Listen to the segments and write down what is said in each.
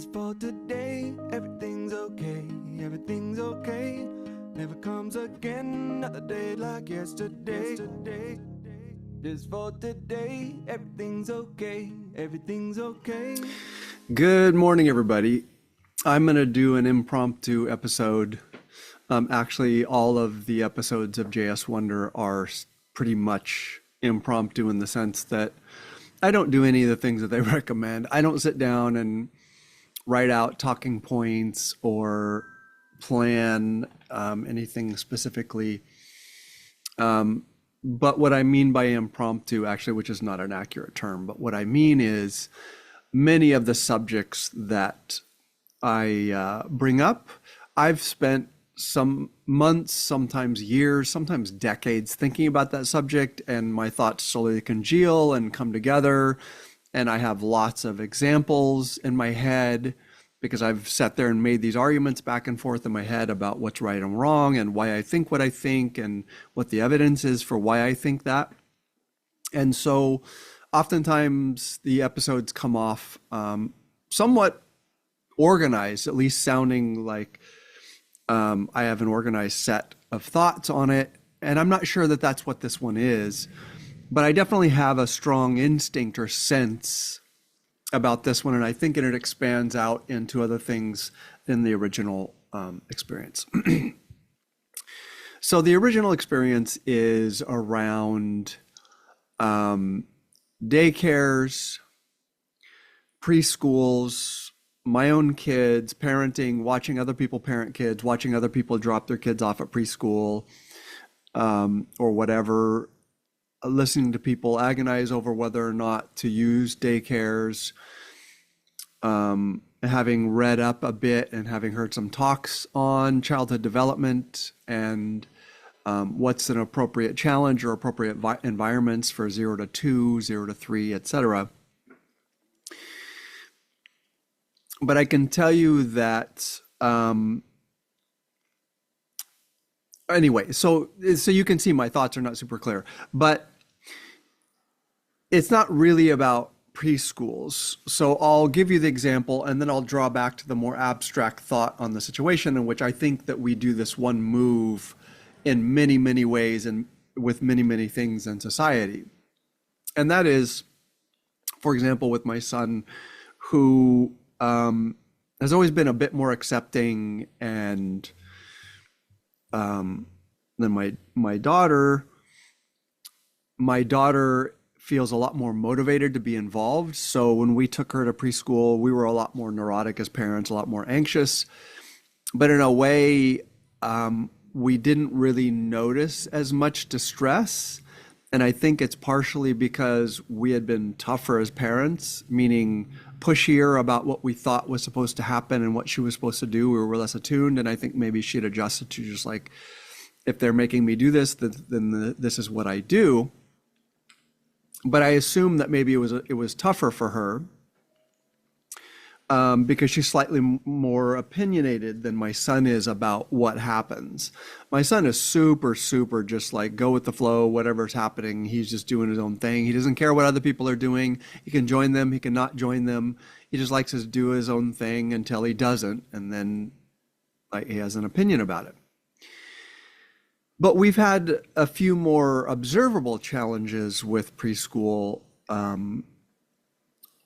Just for today, everything's okay, everything's okay. Never comes again, another day like yesterday. Just for today, everything's okay, everything's okay. Good morning, everybody. I'm going to do an impromptu episode. Actually, all of the episodes of JS Wonder are pretty much impromptu in the sense that I don't do any of the things that they recommend. I don't sit down and write out talking points or plan anything specifically. But what I mean by impromptu, actually, which is not an accurate term, but what I mean is many of the subjects that I bring up, I've spent some months, sometimes years, sometimes decades thinking about that subject, and my thoughts slowly congeal and come together. And I have lots of examples in my head because I've sat there and made these arguments back and forth in my head about what's right and wrong and why I think what I think and what the evidence is for why I think that. And so oftentimes the episodes come off somewhat organized, at least sounding like I have an organized set of thoughts on it. And I'm not sure that that's what this one is, but I definitely have a strong instinct or sense about this one. And I think it expands out into other things than the original experience. So the original experience is around daycares, preschools, my own kids, parenting, watching other people parent kids, watching other people drop their kids off at preschool or whatever, listening to people agonize over whether or not to use daycares, having read up a bit and having heard some talks on childhood development and what's an appropriate challenge or appropriate environments for 0 to 2, 0 to 3, etc. But I can tell you that anyway, so you can see my thoughts are not super clear, but it's not really about preschools. So I'll give you the example and then I'll draw back to the more abstract thought on the situation in which I think that we do this one move in many, many ways and with many, many things in society. And that is, for example, with my son, who has always been a bit more accepting and than my daughter. My daughter feels a lot more motivated to be involved. So when we took her to preschool, we were a lot more neurotic as parents, a lot more anxious. But in a way, we didn't really notice as much distress. And I think it's partially because we had been tougher as parents, meaning pushier about what we thought was supposed to happen and what she was supposed to do. We were less attuned. And I think maybe she had adjusted to just like, if they're making me do this, then this is what I do. But I assume that maybe it was tougher for her because she's slightly more opinionated than my son is about what happens. My son is super, super just like go with the flow, whatever's happening. He's just doing his own thing. He doesn't care what other people are doing. He can join them. He can not join them. He just likes to do his own thing until he doesn't. And then like, he has an opinion about it. But we've had a few more observable challenges with preschool,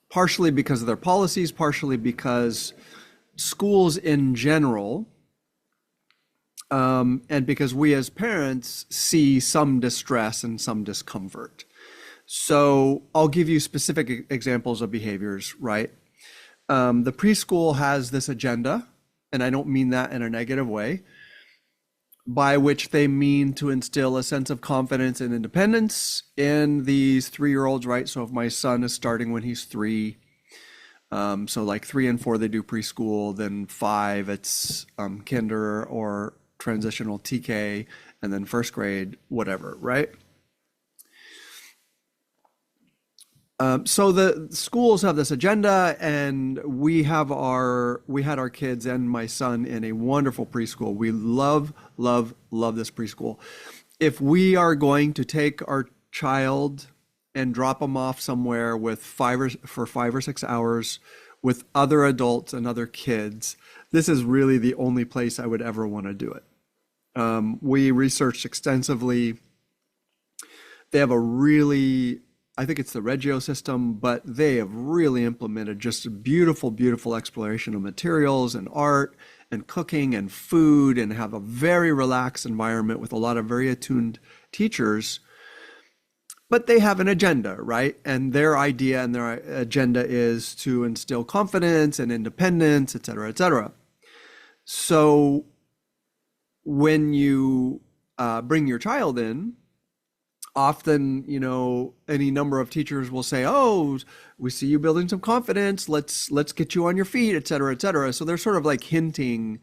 partially because of their policies, partially because schools in general, and because we as parents see some distress and some discomfort. So I'll give you specific examples of behaviors, right? The preschool has this agenda, and I don't mean that in a negative way, by which they mean to instill a sense of confidence and independence in these 3-year-olds, right? So if my son is starting when he's 3, so like 3 and 4, they do preschool, then 5, it's kinder or transitional TK, and then first grade, whatever, right? So the schools have this agenda, and we had our kids and my son in a wonderful preschool. We love this preschool. If we are going to take our child and drop them off somewhere for 5 or 6 hours with other adults and other kids, this is really the only place I would ever want to do it. We researched extensively. They have a really, I think it's the Reggio system, but they have really implemented just a beautiful, beautiful exploration of materials and art and cooking and food, and have a very relaxed environment with a lot of very attuned teachers. But they have an agenda, right? And their idea and their agenda is to instill confidence and independence, et cetera, et cetera. So when you bring your child in, often, any number of teachers will say, "Oh, we see you building some confidence. Let's get you on your feet, et cetera, et cetera." So they're sort of like hinting,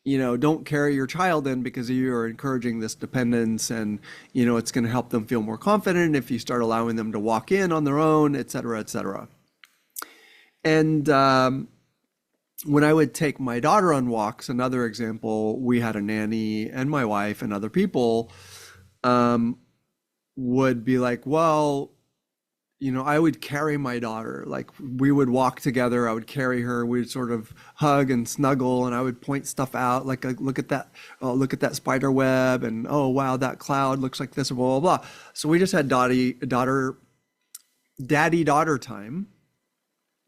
don't carry your child in because you're encouraging this dependence, and, it's going to help them feel more confident if you start allowing them to walk in on their own, et cetera, et cetera. And when I would take my daughter on walks, another example, we had a nanny and my wife and other people would be like, well, I would carry my daughter. Like, we would walk together. I would carry her. We'd sort of hug and snuggle, and I would point stuff out. Like, look at that. Oh, look at that spider web. And oh, wow, that cloud looks like this, blah, blah, blah. So we just had daddy-daughter time.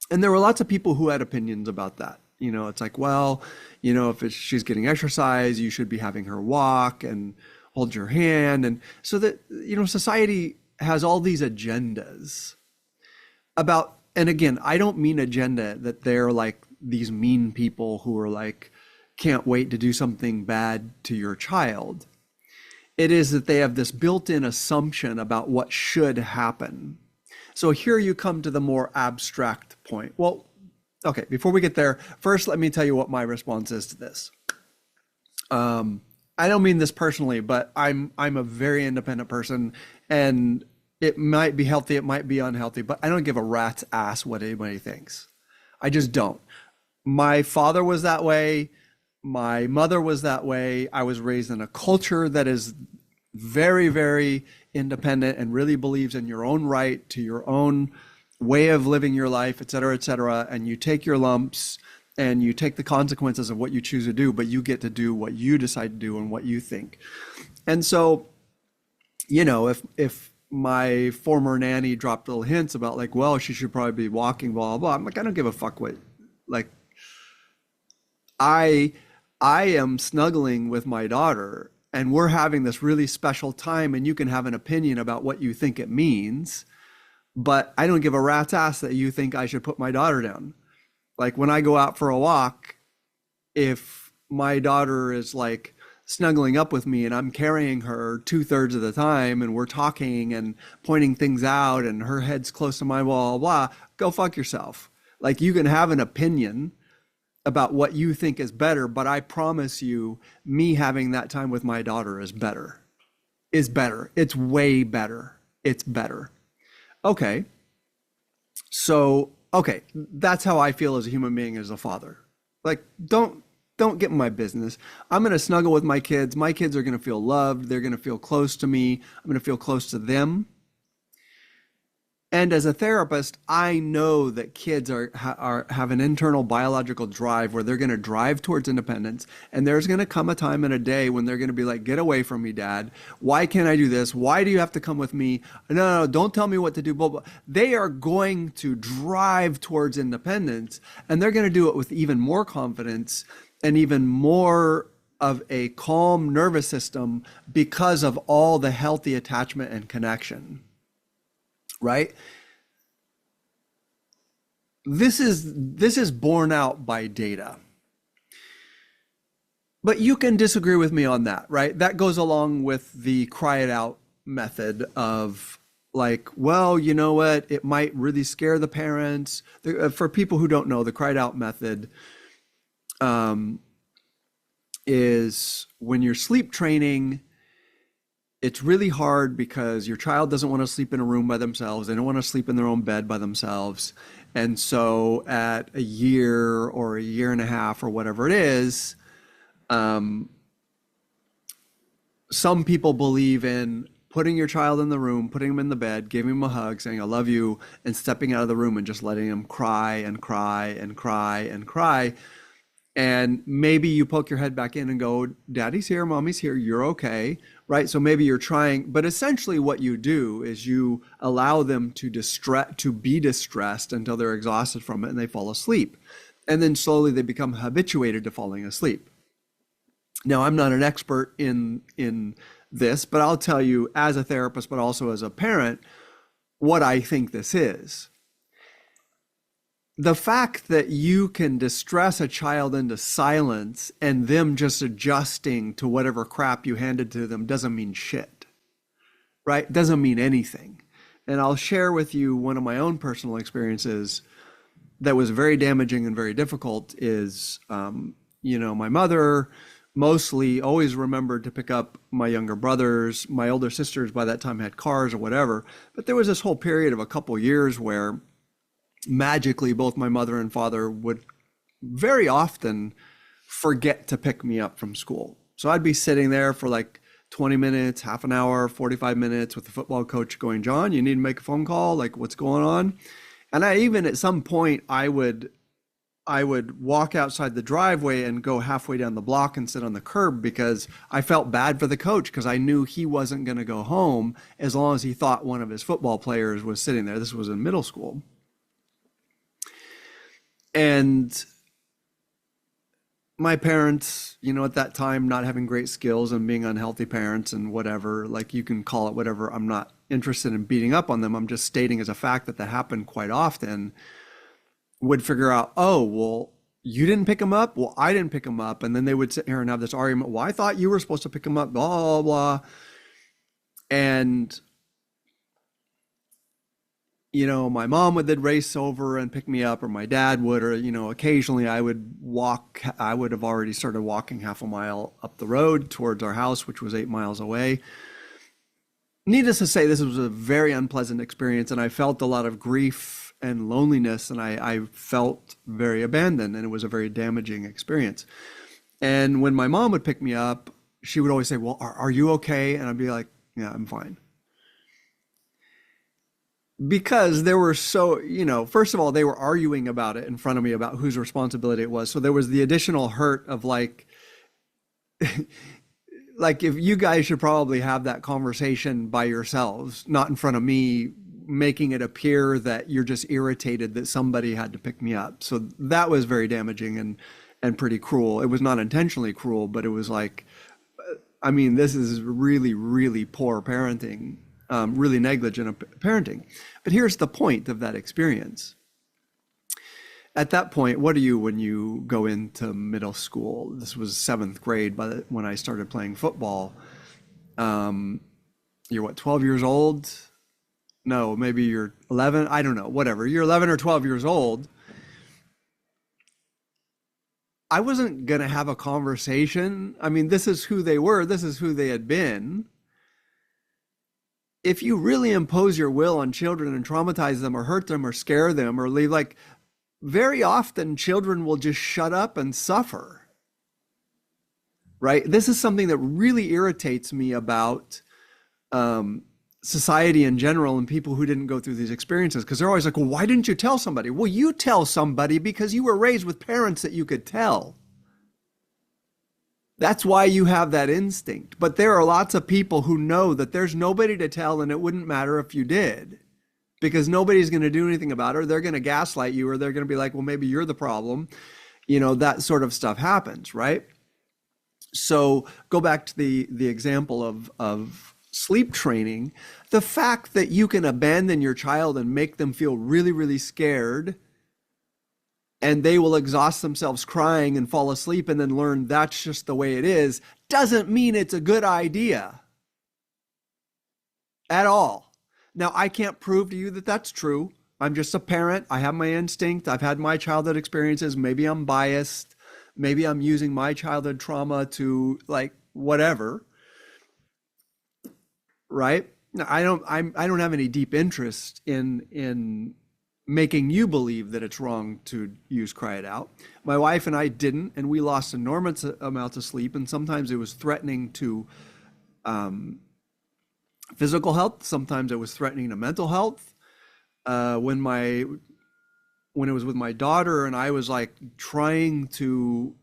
And there were lots of people who had opinions about that. It's like, well, if she's getting exercise, you should be having her walk and hold your hand. And so that, society has all these agendas about, and again, I don't mean agenda that they're like these mean people who are like, can't wait to do something bad to your child. It is that they have this built-in assumption about what should happen. So here you come to the more abstract point. Well, okay, before we get there, first let me tell you what my response is to this. I don't mean this personally, but I'm a very independent person, and it might be healthy, it might be unhealthy, but I don't give a rat's ass what anybody thinks. I just don't. My father was that way. My mother was that way. I was raised in a culture that is very, very independent and really believes in your own right to your own way of living your life, et cetera, et cetera. And you take your lumps and you take the consequences of what you choose to do, but you get to do what you decide to do and what you think. And so, if my former nanny dropped little hints about like, well, she should probably be walking, blah, blah, blah. I'm like, I don't give a fuck what, like, I am snuggling with my daughter and we're having this really special time, and you can have an opinion about what you think it means, but I don't give a rat's ass that you think I should put my daughter down. Like, when I go out for a walk, if my daughter is like snuggling up with me and I'm carrying her 2/3 of the time and we're talking and pointing things out and her head's close to mine, blah, blah, blah, go fuck yourself. Like, you can have an opinion about what you think is better, but I promise you, me having that time with my daughter is better. It's way better. It's better. Okay. So, okay, that's how I feel as a human being, as a father. Like, don't get in my business. I'm going to snuggle with my kids. My kids are going to feel loved. They're going to feel close to me. I'm going to feel close to them. And as a therapist, I know that kids have an internal biological drive where they're going to drive towards independence. And there's going to come a time in a day when they're going to be like, get away from me, Dad. Why can't I do this? Why do you have to come with me? No, don't tell me what to do. Blah, blah. They are going to drive towards independence, and they're going to do it with even more confidence and even more of a calm nervous system because of all the healthy attachment and connection. Right? This is borne out by data. But you can disagree with me on that, right? That goes along with the cry it out method of like, well, you know what? It might really scare the parents. For people who don't know, the cry it out method is when you're sleep training. It's really hard because your child doesn't want to sleep in a room by themselves. They don't want to sleep in their own bed by themselves. And so at a year or a year and a half or whatever it is, some people believe in putting your child in the room, putting him in the bed, giving him a hug, saying, I love you, and stepping out of the room and just letting him cry and cry and cry and cry. And maybe you poke your head back in and go, Daddy's here, Mommy's here, you're okay, right? So maybe you're trying, but essentially what you do is you allow them to be distressed until they're exhausted from it and they fall asleep. And then slowly they become habituated to falling asleep. Now, I'm not an expert in this, but I'll tell you as a therapist, but also as a parent, what I think this is. The fact that you can distress a child into silence and them just adjusting to whatever crap you handed to them doesn't mean shit, right? Doesn't mean anything. And I'll share with you one of my own personal experiences that was very damaging and very difficult is, my mother mostly always remembered to pick up my younger brothers. My older sisters by that time had cars or whatever. But there was this whole period of a couple years where magically both my mother and father would very often forget to pick me up from school. So I'd be sitting there for like 20 minutes, half an hour, 45 minutes with the football coach going, John, you need to make a phone call, like what's going on? And I even at some point I would walk outside the driveway and go halfway down the block and sit on the curb because I felt bad for the coach because I knew he wasn't going to go home as long as he thought one of his football players was sitting there. This was in middle school. And my parents, at that time, not having great skills and being unhealthy parents and whatever, like you can call it whatever. I'm not interested in beating up on them. I'm just stating as a fact that happened quite often, would figure out, oh, well, you didn't pick him up? Well, I didn't pick him up. And then they would sit here and have this argument. Well, I thought you were supposed to pick him up, blah, blah, blah. And my mom would then race over and pick me up, or my dad would, or, occasionally I would have already started walking half a mile up the road towards our house, which was 8 miles away. Needless to say, this was a very unpleasant experience, and I felt a lot of grief and loneliness, and I felt very abandoned, and it was a very damaging experience. And when my mom would pick me up, she would always say, well, are you okay? And I'd be like, yeah, I'm fine. Because there were first of all, they were arguing about it in front of me about whose responsibility it was. So there was the additional hurt of like if you guys should probably have that conversation by yourselves, not in front of me, making it appear that you're just irritated that somebody had to pick me up. So that was very damaging and pretty cruel. It was not intentionally cruel, but it was like, this is really, really poor parenting. Really negligent parenting. But here's the point of that experience. At that point, what are you when you go into middle school? This was 7th grade when I started playing football. You're what, 12 years old? No, maybe you're 11. I don't know, whatever. You're 11 or 12 years old. I wasn't going to have a conversation. This is who they were. This is who they had been. If you really impose your will on children and traumatize them or hurt them or scare them or leave, very often children will just shut up and suffer, right? This is something that really irritates me about society in general and people who didn't go through these experiences, because they're always like, well, why didn't you tell somebody? Well, you tell somebody because you were raised with parents that you could tell. That's why you have that instinct. But there are lots of people who know that there's nobody to tell and it wouldn't matter if you did, because nobody's going to do anything about it, or they're going to gaslight you, or they're going to be like, well, maybe you're the problem. That sort of stuff happens, right? So go back to the example of sleep training. The fact that you can abandon your child and make them feel really, really scared, and they will exhaust themselves crying and fall asleep and then learn that's just the way it is, doesn't mean it's a good idea at all. Now, I can't prove to you that that's true. I'm just a parent. I have my instinct. I've had my childhood experiences. Maybe I'm biased. Maybe I'm using my childhood trauma to whatever, right? I don't have any deep interest in making you believe that it's wrong to use cry it out. My wife and I didn't, and we lost enormous amounts of sleep, and sometimes it was threatening to physical health. Sometimes it was threatening to mental health. When it was with my daughter and I was like trying to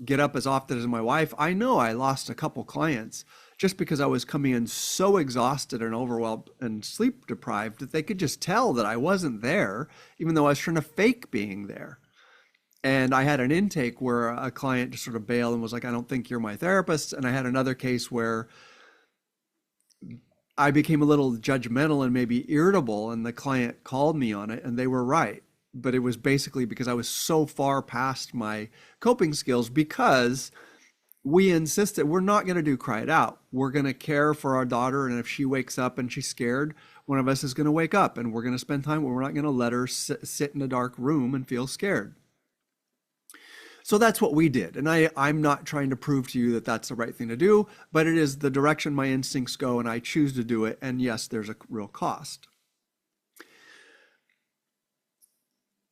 get up as often as my wife, I know I lost a couple clients just because I was coming in so exhausted and overwhelmed and sleep deprived that they could just tell that I wasn't there, even though I was trying to fake being there. And I had an intake where a client just sort of bailed and was like, I don't think you're my therapist. And I had another case where I became a little judgmental and maybe irritable, and the client called me on it, and they were right. But it was basically because I was so far past my coping skills, because we insisted we're not going to do cry it out. We're going to care for our daughter. And if she wakes up and she's scared, one of us is going to wake up and we're going to spend time where we're not going to let her sit in a dark room and feel scared. So that's what we did. And I'm not trying to prove to you that that's the right thing to do, but it is the direction my instincts go and I choose to do it. And yes, there's a real cost.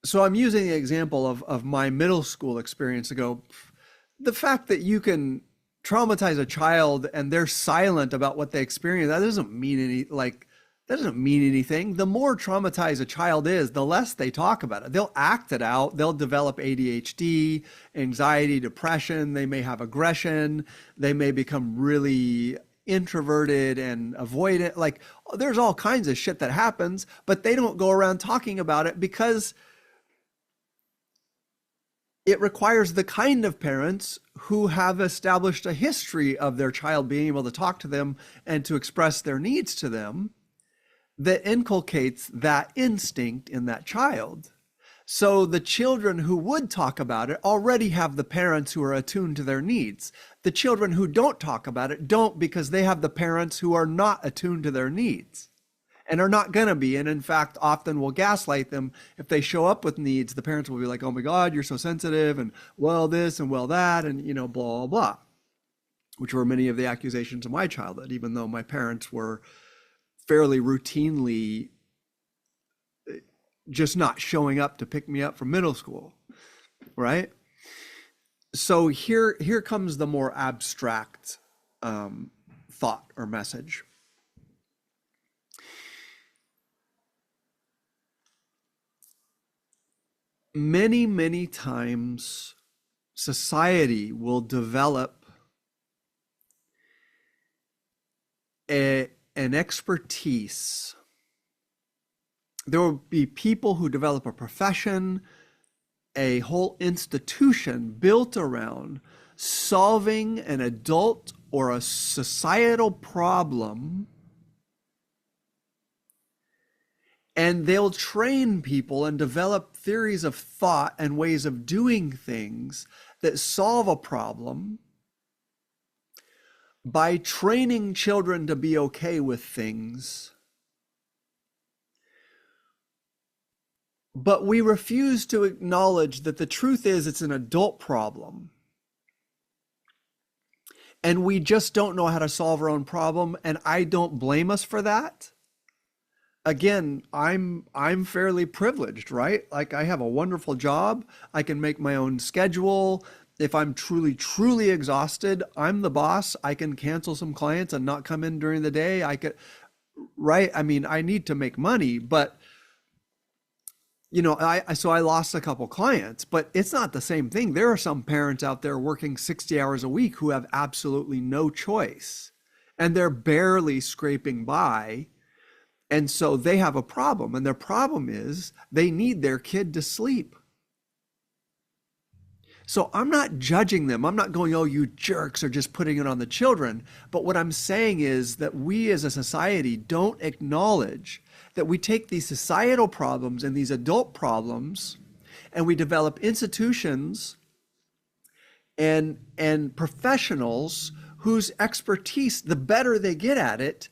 So I'm using the example of my middle school experience to go, the fact that you can traumatize a child and they're silent about what they experience, that doesn't mean anything. The more traumatized a child is, the less they talk about it. They'll act it out. They'll develop ADHD, anxiety, depression. They may have aggression. They may become really introverted and avoidant. Like, there's all kinds of shit that happens, but they don't go around talking about it because it requires the kind of parents who have established a history of their child being able to talk to them and to express their needs to them, that inculcates that instinct in that child. So the children who would talk about it already have the parents who are attuned to their needs. The children who don't talk about it don't, because they have the parents who are not attuned to their needs and are not going to be. And in fact, often will gaslight them. If they show up with needs, the parents will be like, oh my God, you're so sensitive, and well this and well that, and blah, blah, blah, which were many of the accusations of my childhood, even though my parents were fairly routinely just not showing up to pick me up from middle school, right? So here comes the more abstract thought or message. Many, many times society will develop an expertise. There will be people who develop a profession, a whole institution built around solving an adult or a societal problem, and they'll train people and develop theories of thought and ways of doing things that solve a problem by training children to be okay with things. But we refuse to acknowledge that the truth is it's an adult problem. And we just don't know how to solve our own problem. And I don't blame us for that. Again, I'm fairly privileged, right? Like, I have a wonderful job. I can make my own schedule. If I'm truly, truly exhausted, I'm the boss. I can cancel some clients and not come in during the day. Right? I mean, I need to make money, but so I lost a couple clients, but it's not the same thing. There are some parents out there working 60 hours a week who have absolutely no choice, and they're barely scraping by. And so they have a problem, and their problem is they need their kid to sleep. So I'm not judging them. I'm not going, oh, you jerks are just putting it on the children. But what I'm saying is that we as a society don't acknowledge that we take these societal problems and these adult problems, and we develop institutions and professionals whose expertise, the better they get at it,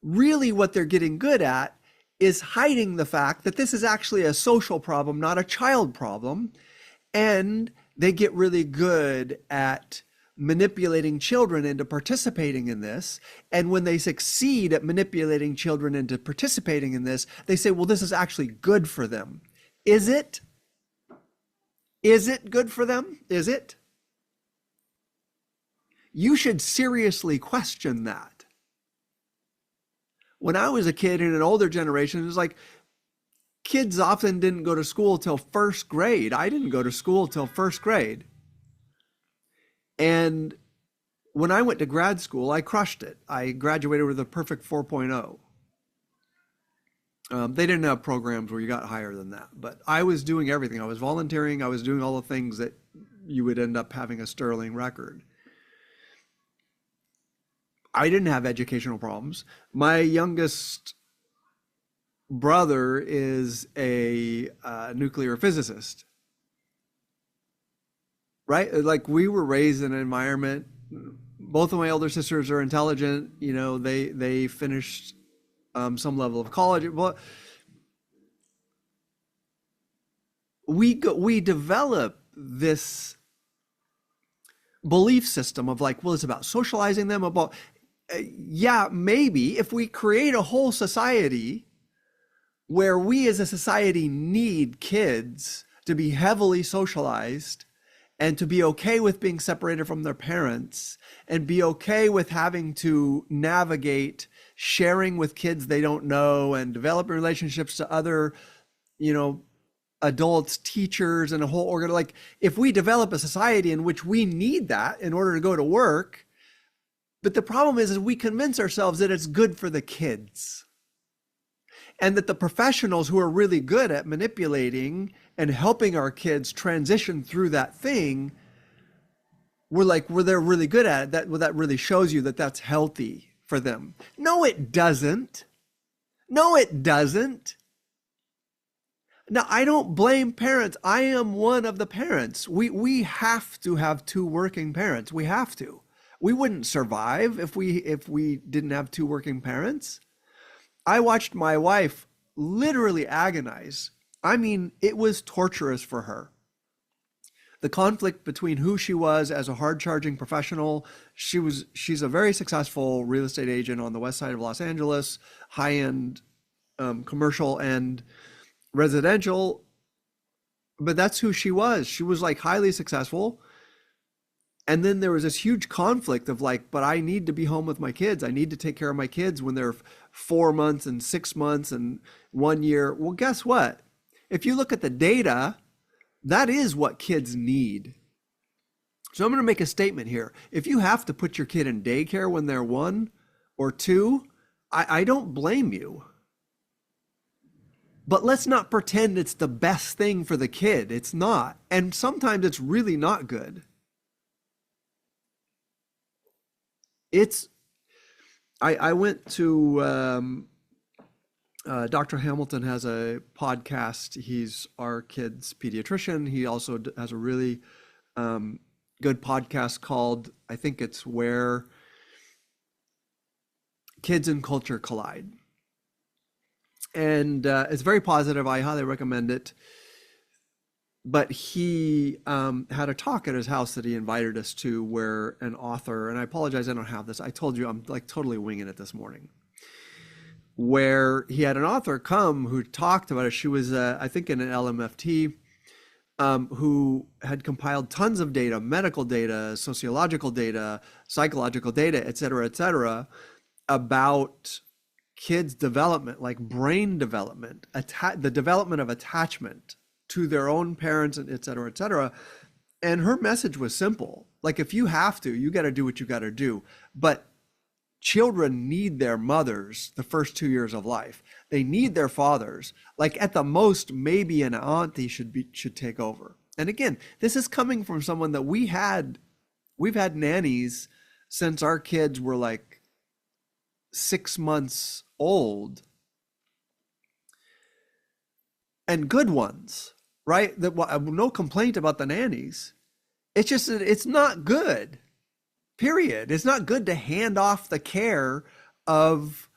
really what they're getting good at is hiding the fact that this is actually a social problem, not a child problem. And they get really good at manipulating children into participating in this. And when they succeed at manipulating children into participating in this, they say, well, this is actually good for them. Is it? Is it good for them? Is it? You should seriously question that. When I was a kid in an older generation, it was like kids often didn't go to school till first grade. I didn't go to school till first grade. And when I went to grad school, I crushed it. I graduated with a perfect 4.0. They didn't have programs where you got higher than that, but I was doing everything. I was volunteering. I was doing all the things that you would end up having a sterling record. I didn't have educational problems. My youngest brother is a nuclear physicist, right? Like we were raised in an environment. Both of my older sisters are intelligent. You know, they finished some level of college. But we develop this belief system of like, well, it's about socializing them. About yeah, maybe if we create a whole society where we as a society need kids to be heavily socialized and to be okay with being separated from their parents and be okay with having to navigate sharing with kids they don't know and developing relationships to other, you know, adults, teachers, and a whole organ. Like if we develop a society in which we need that in order to go to work, but the problem is we convince ourselves that it's good for the kids. And that the professionals who are really good at manipulating and helping our kids transition through that thing, they're really good at it. That really shows you that that's healthy for them. No, it doesn't. No, it doesn't. Now, I don't blame parents. I am one of the parents. We have to have two working parents. We have to. We wouldn't survive if we didn't have two working parents. I watched my wife literally agonize. I mean, it was torturous for her. The conflict between who she was as a hard-charging professional. She's a very successful real estate agent on the west side of Los Angeles, high-end commercial and residential. But that's who she was. She was like highly successful. And then there was this huge conflict of like, but I need to be home with my kids. I need to take care of my kids when they're 4 months and 6 months and 1 year. Well, guess what? If you look at the data, that is what kids need. So I'm going to make a statement here. If you have to put your kid in daycare when they're 1 or 2, I don't blame you. But let's not pretend it's the best thing for the kid. It's not. And sometimes it's really not good. I went to, Dr. Hamilton has a podcast. He's our kid's pediatrician. He also has a really good podcast called, I think it's Where Kids and Culture Collide. And it's very positive. I highly recommend it. But he had a talk at his house that he invited us to where an author, and I apologize, I don't have this. I told you I'm like totally winging it this morning. Where he had an author come who talked about it. She was, I think, in an LMFT, who had compiled tons of data, medical data, sociological data, psychological data, et cetera, about kids' development, like brain development, the development of attachment to their own parents, and et cetera. And her message was simple. Like, if you have to, you got to do what you got to do. But children need their mothers the first 2 years of life. They need their fathers. Like at the most, maybe an auntie should take over. And again, this is coming from someone that we've had nannies since our kids were like 6 months old, and good ones, right? No complaint about the nannies. It's just that it's not good. Period. It's not good to hand off the care of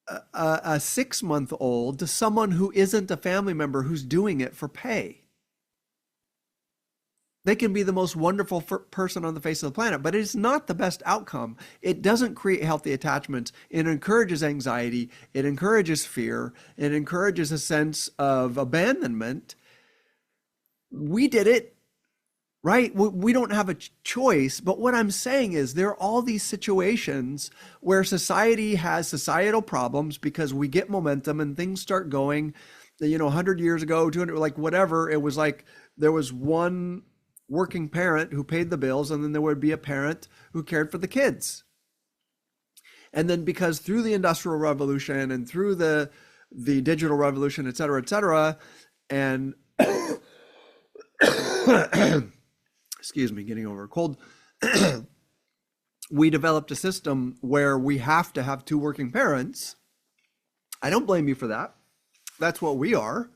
a 6-month-old to someone who isn't a family member who's doing it for pay. They can be the most wonderful person on the face of the planet, but it's not the best outcome. It doesn't create healthy attachments. It encourages anxiety. It encourages fear. It encourages a sense of abandonment. We did it right? We don't have a choice. But what I'm saying is there are all these situations where society has societal problems because we get momentum and things start going. 100 years ago, 200, like whatever, it was like there was one working parent who paid the bills, and then there would be a parent who cared for the kids. And then because through the Industrial Revolution and through the digital revolution, et cetera, and excuse me, getting over a cold, we developed a system where we have to have two working parents. I don't blame you for that. That's what we are.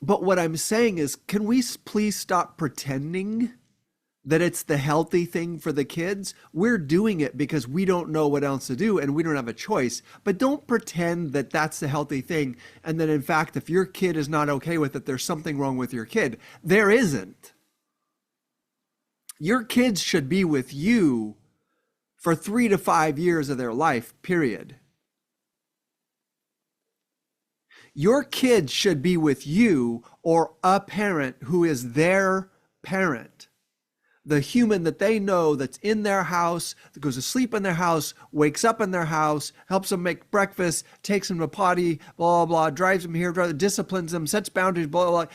But what I'm saying is, can we please stop pretending that it's the healthy thing for the kids? We're doing it because we don't know what else to do and we don't have a choice. But don't pretend that that's the healthy thing. And then in fact, if your kid is not okay with it, there's something wrong with your kid. There isn't. Your kids should be with you for 3 to 5 years of their life, period. Your kids should be with you or a parent who is their parent. The human that they know that's in their house, that goes to sleep in their house, wakes up in their house, helps them make breakfast, takes them to potty, blah, blah, blah, drives them here, disciplines them, sets boundaries, blah, blah, blah.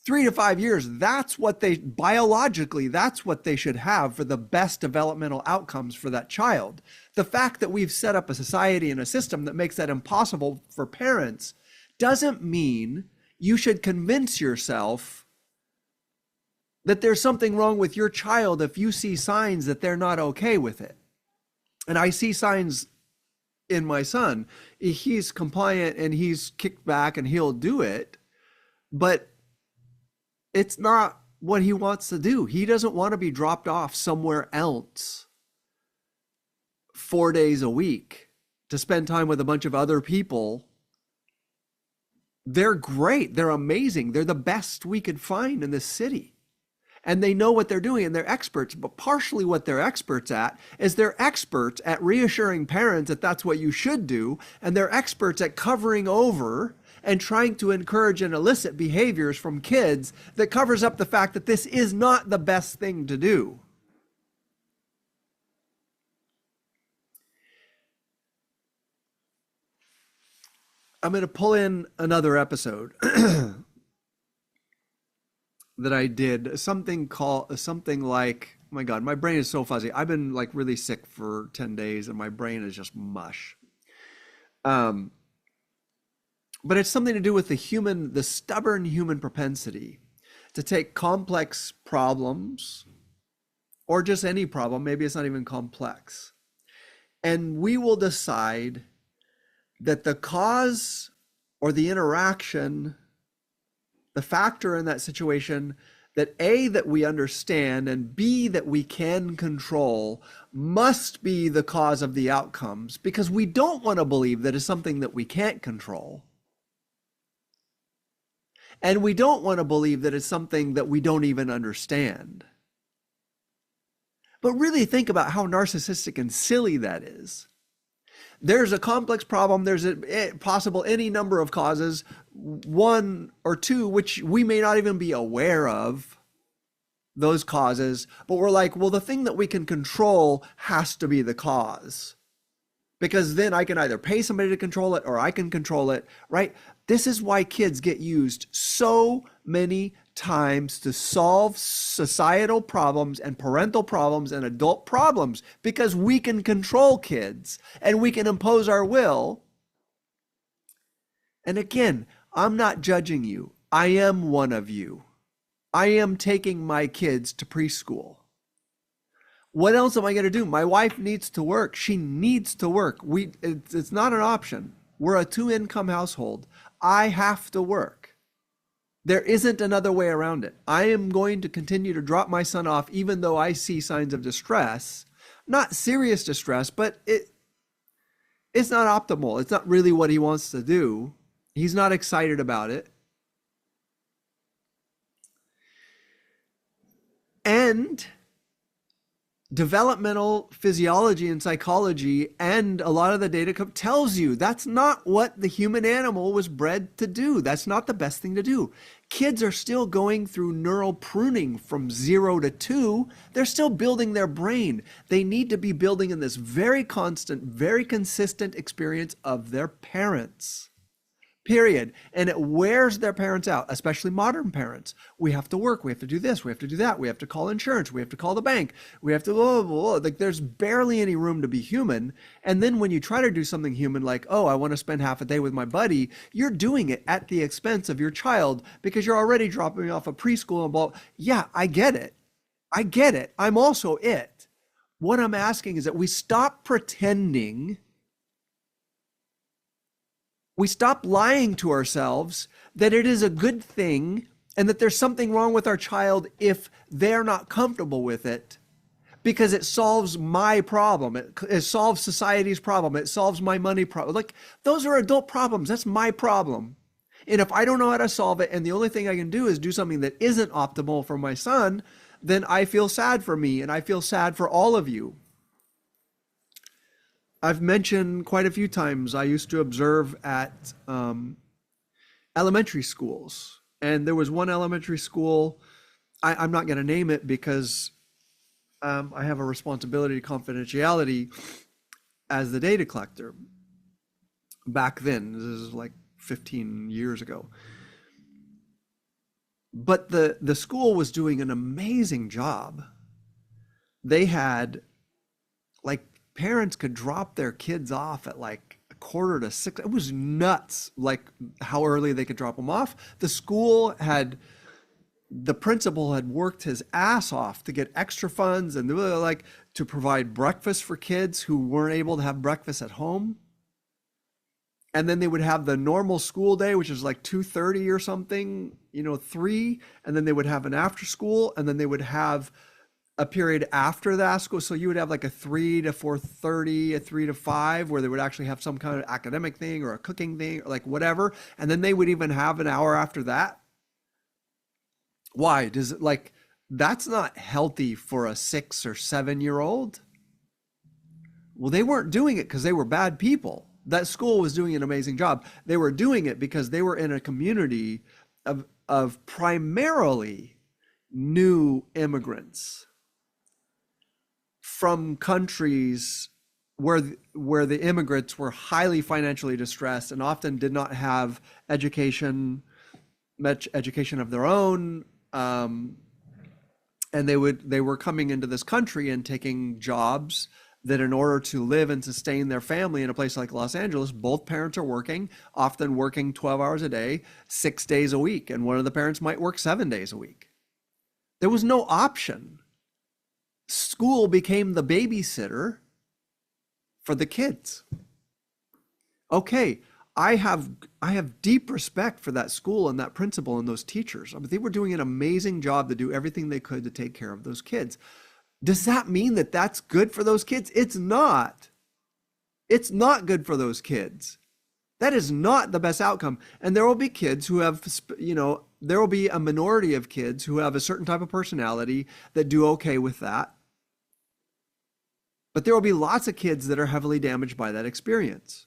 3 to 5 years, that's what they, biologically, that's what they should have for the best developmental outcomes for that child. The fact that we've set up a society and a system that makes that impossible for parents doesn't mean you should convince yourself that there's something wrong with your child if you see signs that they're not okay with it. And I see signs in my son. He's compliant and he's kicked back and he'll do it, but it's not what he wants to do. He doesn't want to be dropped off somewhere else 4 days a week to spend time with a bunch of other people. They're great. They're amazing. They're the best we could find in this city. And they know what they're doing and they're experts. But partially what they're experts at is they're experts at reassuring parents that that's what you should do. And they're experts at covering over and trying to encourage and elicit behaviors from kids that covers up the fact that this is not the best thing to do. I'm going to pull in another episode that I did, something like, oh my God, my brain is so fuzzy. I've been like really sick for 10 days and my brain is just mush. But it's something to do with the stubborn human propensity to take complex problems or just any problem, maybe it's not even complex, and we will decide that the cause or the interaction, the factor in that situation, that A, that we understand, and B, that we can control, must be the cause of the outcomes, because we don't want to believe that it's something that we can't control. And we don't want to believe that it's something that we don't even understand. But really think about how narcissistic and silly that is. There's a complex problem. There's a possible any number of causes, one or two, which we may not even be aware of, those causes. But we're like, well, the thing that we can control has to be the cause. Because then I can either pay somebody to control it or I can control it, right? This is why kids get used so many times to solve societal problems and parental problems and adult problems, because we can control kids and we can impose our will. And again, I'm not judging you. I am one of you. I am taking my kids to preschool. What else am I going to do? My wife needs to work. She needs to work. It's not an option. We're a 2-income household. I have to work. There isn't another way around it. I am going to continue to drop my son off even though I see signs of distress. Not serious distress, but it's not optimal. It's not really what he wants to do. He's not excited about it. And developmental physiology and psychology and a lot of the data tells you that's not what the human animal was bred to do. That's not the best thing to do. Kids are still going through neural pruning from 0 to 2. They're still building their brain. They need to be building in this very constant, very consistent experience of their parents. Period. And it wears their parents out, especially modern parents. We have to work. We have to do this. We have to do that. We have to call insurance. We have to call the bank. We have to, blah, blah, blah. Like there's barely any room to be human. And then when you try to do something human, like, oh, I want to spend half a day with my buddy, you're doing it at the expense of your child because you're already dropping off a preschool and blah. Yeah, I get it. I get it. I'm also it. What I'm asking is that we stop pretending. We stop lying to ourselves that it is a good thing and that there's something wrong with our child if they're not comfortable with it because it solves my problem. It solves society's problem. It solves my money problem. Like those are adult problems. That's my problem. And if I don't know how to solve it and the only thing I can do is do something that isn't optimal for my son, then I feel sad for me and I feel sad for all of you. I've mentioned quite a few times I used to observe at elementary schools. And there was one elementary school, I'm not going to name it because I have a responsibility to confidentiality as the data collector. Back then, this is like 15 years ago. But the school was doing an amazing job. They had like parents could drop their kids off at like 5:45. It was nuts, like how early they could drop them off. The principal had worked his ass off to get extra funds and like to provide breakfast for kids who weren't able to have breakfast at home. And then they would have the normal school day, which is like 2:30 or something, 3. And then they would have an after school, and then they would have a period after that school. So you would have like a 3 to 4:30, a 3 to 5, where they would actually have some kind of academic thing or a cooking thing or like whatever. And then they would even have an hour after that. Why? That's not healthy for a 6 or 7-year-old. Well, they weren't doing it because they were bad people. That school was doing an amazing job. They were doing it because they were in a community of primarily new immigrants from countries where the immigrants were highly financially distressed and often did not have much education of their own, and they were coming into this country and taking jobs that in order to live and sustain their family in a place like Los Angeles, both parents are working, often working 12 hours a day, 6 days a week, and one of the parents might work 7 days a week. There was no option. School became the babysitter for the kids. Okay, I have deep respect for that school and that principal and those teachers. I mean, they were doing an amazing job to do everything they could to take care of those kids. Does that mean that that's good for those kids? It's not. It's not good for those kids. That is not the best outcome. And there will be kids who have, there will be a minority of kids who have a certain type of personality that do okay with that. But there will be lots of kids that are heavily damaged by that experience.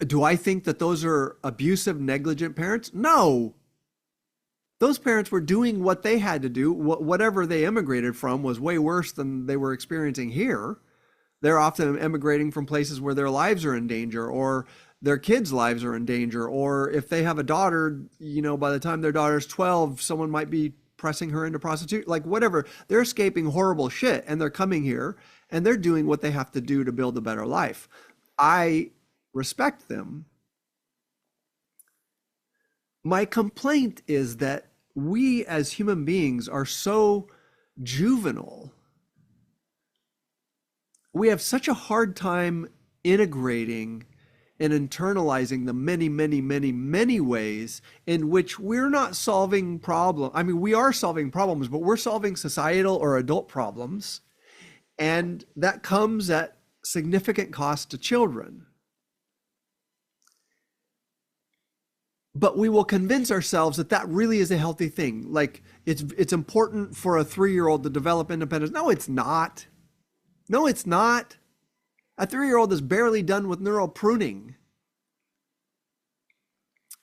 Do I think that those are abusive, negligent parents? No. Those parents were doing what they had to do. Whatever they immigrated from was way worse than they were experiencing here. They're often immigrating from places where their lives are in danger, or their kids' lives are in danger, or if they have a daughter, by the time their daughter's 12, someone might be pressing her into prostitution, like whatever. They're escaping horrible shit and they're coming here and they're doing what they have to do to build a better life. I respect them. My complaint is that we as human beings are so juvenile. We have such a hard time integrating and internalizing the many, many, many, many ways in which we're not solving problems. I mean, we are solving problems, but we're solving societal or adult problems. And that comes at significant cost to children. but we will convince ourselves that that really is a healthy thing. Like it's important for a 3-year-old to develop independence. No, it's not. No, it's not. A 3-year-old is barely done with neural pruning.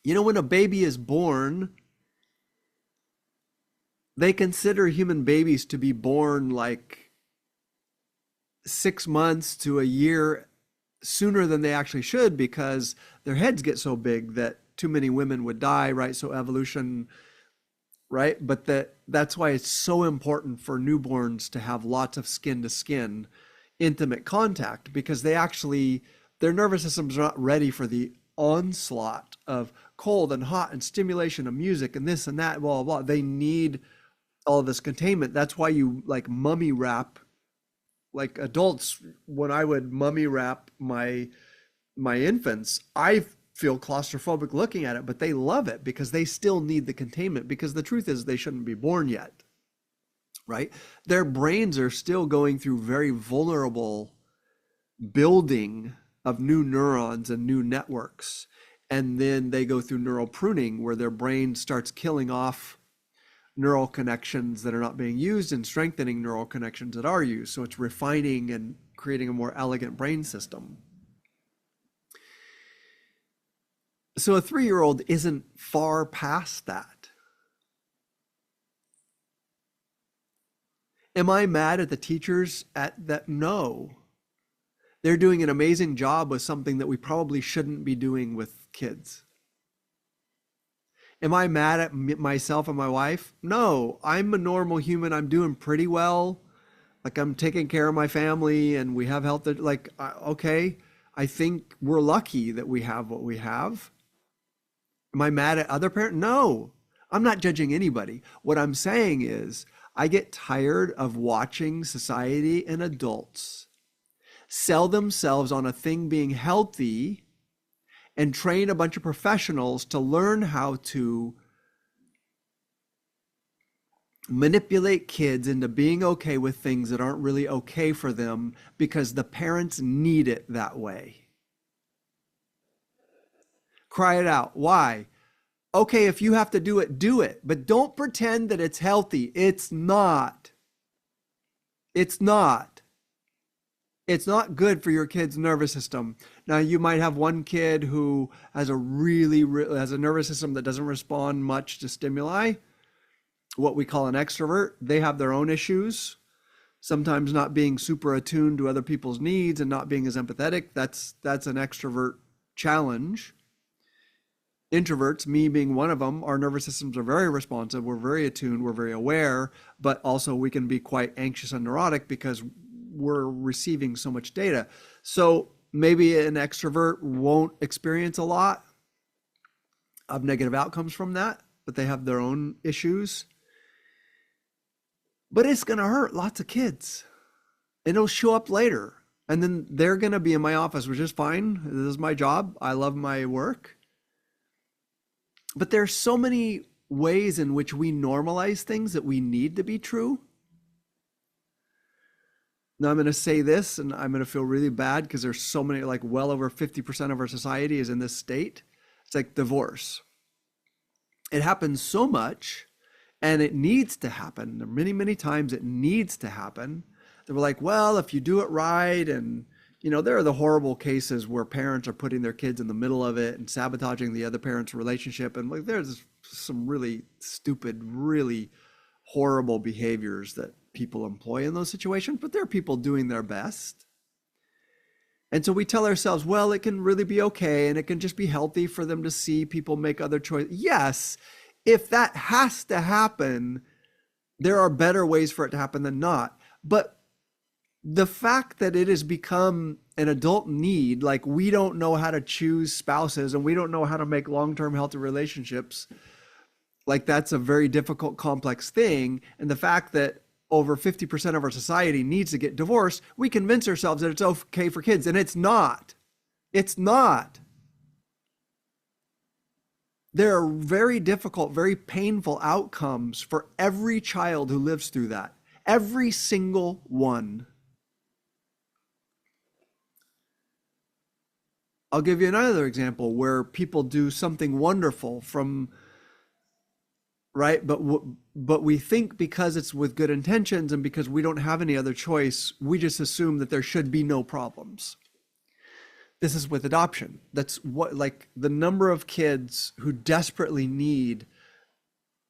You know, when a baby is born, they consider human babies to be born like 6 months to a year sooner than they actually should, because their heads get so big that too many women would die, right? So evolution, right? But that's why it's so important for newborns to have lots of skin to skin intimate contact, because their nervous system's not ready for the onslaught of cold and hot and stimulation of music and this and that, blah, blah, blah. They need all of this containment. That's why you like mummy wrap, like adults, when I would mummy wrap my infants, I feel claustrophobic looking at it, but they love it because they still need the containment, because the truth is they shouldn't be born yet, right? Their brains are still going through very vulnerable building of new neurons and new networks. And then they go through neural pruning, where their brain starts killing off neural connections that are not being used and strengthening neural connections that are used. So it's refining and creating a more elegant brain system. So a 3-year-old isn't far past that. Am I mad at the teachers at that? No. They're doing an amazing job with something that we probably shouldn't be doing with kids. Am I mad at myself and my wife? No, I'm a normal human. I'm doing pretty well. Like, I'm taking care of my family and we have health. Like, okay, I think we're lucky that we have what we have. Am I mad at other parents? No, I'm not judging anybody. What I'm saying is I get tired of watching society and adults sell themselves on a thing being healthy and train a bunch of professionals to learn how to manipulate kids into being okay with things that aren't really okay for them because the parents need it that way. Cry it out. Why? Okay, if you have to do it, but don't pretend that it's healthy. It's not. It's not. It's not good for your kid's nervous system. Now, you might have one kid who has a has a nervous system that doesn't respond much to stimuli, what we call an extrovert. They have their own issues, sometimes not being super attuned to other people's needs and not being as empathetic. That's an extrovert challenge. Introverts, me being one of them, our nervous systems are very responsive. We're very attuned. We're very aware, but also we can be quite anxious and neurotic because we're receiving so much data. So maybe an extrovert won't experience a lot of negative outcomes from that, but they have their own issues. But it's going to hurt lots of kids. And it'll show up later. And then they're going to be in my office, which is fine. This is my job. I love my work. But there's so many ways in which we normalize things that we need to be true. Now I'm going to say this, and I'm going to feel really bad because there's so many, like well over 50% of our society is in this state. It's like divorce. It happens so much, and it needs to happen. Many, many times it needs to happen. They were like, well, if you do it right, and there are the horrible cases where parents are putting their kids in the middle of it and sabotaging the other parent's relationship. And like, there's some really stupid, really horrible behaviors that people employ in those situations, but there are people doing their best. And so we tell ourselves, well, it can really be okay, and it can just be healthy for them to see people make other choices. Yes, if that has to happen, there are better ways for it to happen than not. But the fact that it has become an adult need, like we don't know how to choose spouses and we don't know how to make long-term healthy relationships, like that's a very difficult, complex thing. And the fact that over 50% of our society needs to get divorced, we convince ourselves that it's okay for kids, and it's not. It's not. There are very difficult, very painful outcomes for every child who lives through that. Every single one. I'll give you another example where people do something wonderful from, right? But we think because it's with good intentions and because we don't have any other choice, we just assume that there should be no problems. This is with adoption. That's what, like, the number of kids who desperately need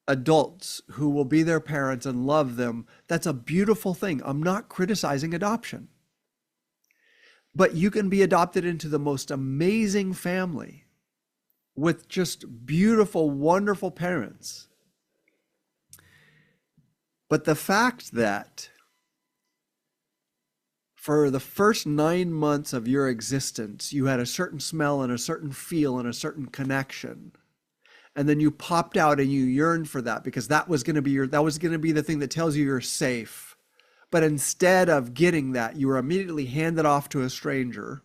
adults who will be their parents and love them. That's a beautiful thing. I'm not criticizing adoption. But you can be adopted into the most amazing family with just beautiful, wonderful parents. But the fact that for the first 9 months of your existence, you had a certain smell and a certain feel and a certain connection, and then you popped out and you yearned for that because that was going to be the thing that tells you you're safe. But instead of getting that, you were immediately handed off to a stranger.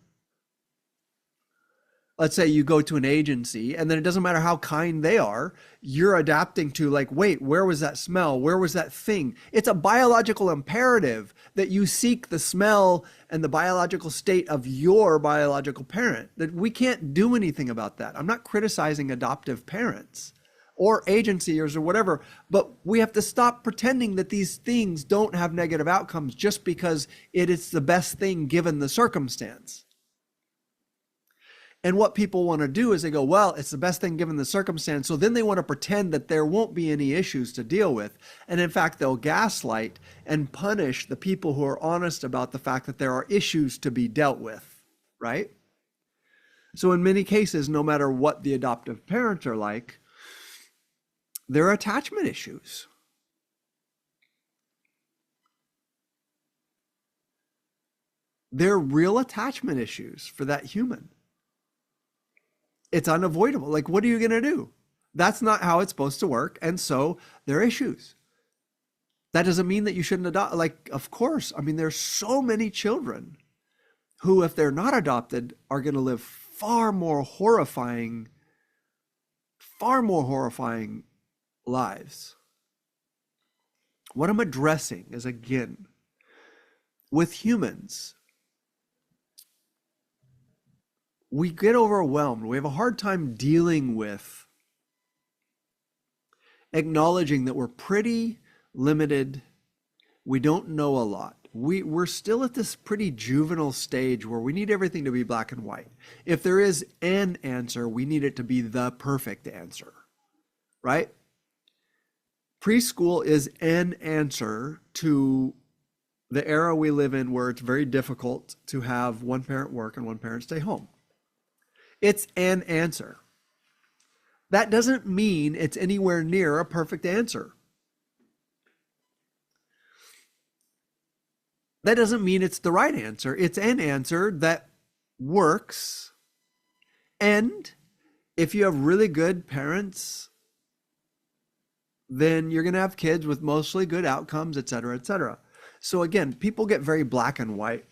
Let's say you go to an agency, and then it doesn't matter how kind they are, you're adapting to, like, wait, where was that smell? Where was that thing? It's a biological imperative that you seek the smell and the biological state of your biological parent. That we can't do anything about that. I'm not criticizing adoptive parents or agencies or whatever, but we have to stop pretending that these things don't have negative outcomes just because it is the best thing given the circumstance. And what people want to do is they go, well, it's the best thing given the circumstance. So then they want to pretend that there won't be any issues to deal with. And in fact, they'll gaslight and punish the people who are honest about the fact that there are issues to be dealt with, right? So in many cases, no matter what the adoptive parents are like, there are attachment issues. There are real attachment issues for that human. It's unavoidable. Like, what are you going to do? That's not how it's supposed to work. And so there are issues. That doesn't mean that you shouldn't adopt. Like, of course. I mean, there's so many children who, if they're not adopted, are going to live far more horrifying lives. What I'm addressing is, again, with humans, we get overwhelmed. We have a hard time dealing with acknowledging that we're pretty limited. We don't know a lot. We're still at this pretty juvenile stage where we need everything to be black and white. If there is an answer, we need it to be the perfect answer, right? Preschool is an answer to the era we live in where it's very difficult to have one parent work and one parent stay home. It's an answer. That doesn't mean it's anywhere near a perfect answer. That doesn't mean it's the right answer. It's an answer that works. And if you have really good parents, then you're going to have kids with mostly good outcomes, et cetera, et cetera. So again, people get very black and white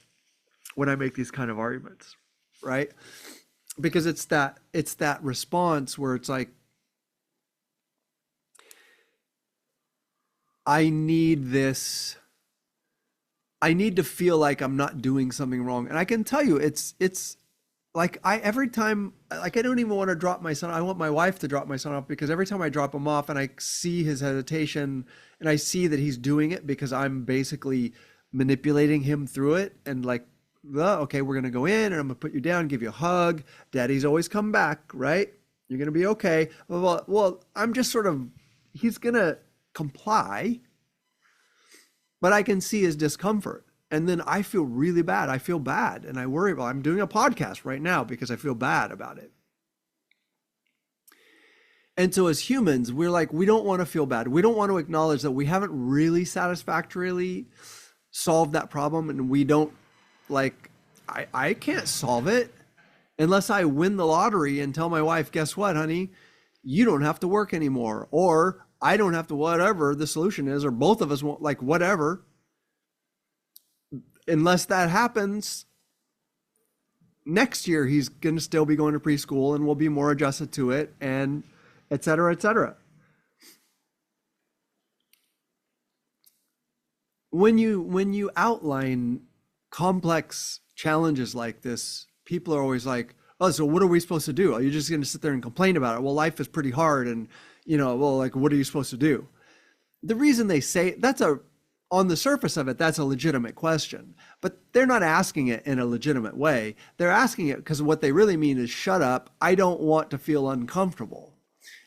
when I make these kind of arguments, right? Because it's that response where it's like, I need to feel like I'm not doing something wrong. And I can tell you, it's like every time, like I don't even want to drop my son. I want my wife to drop my son off because every time I drop him off and I see his hesitation and I see that he's doing it because I'm basically manipulating him through it and like, okay, we're going to go in and I'm going to put you down, give you a hug. Daddy's always come back, right? You're going to be okay. Well, I'm just sort of, he's going to comply, but I can see his discomfort. And then I feel really bad. I feel bad and I worry about, I'm doing a podcast right now because I feel bad about it. And so as humans, we're like, we don't want to feel bad. We don't want to acknowledge that we haven't really satisfactorily solved that problem. And we don't, like, I can't solve it unless I win the lottery and tell my wife, guess what, honey, you don't have to work anymore. Or I don't have to, whatever the solution is, or both of us won't, like, whatever. Unless that happens, next year he's going to still be going to preschool and we'll be more adjusted to it, and et cetera, et cetera. When you outline complex challenges like this, people are always like, Oh, so what are we supposed to do? Are you just going to sit there and complain about it? Well, life is pretty hard, and well, like, what are you supposed to do? The reason they say on the surface of it, that's a legitimate question, but they're not asking it in a legitimate way. They're asking it because what they really mean is, shut up. I don't want to feel uncomfortable.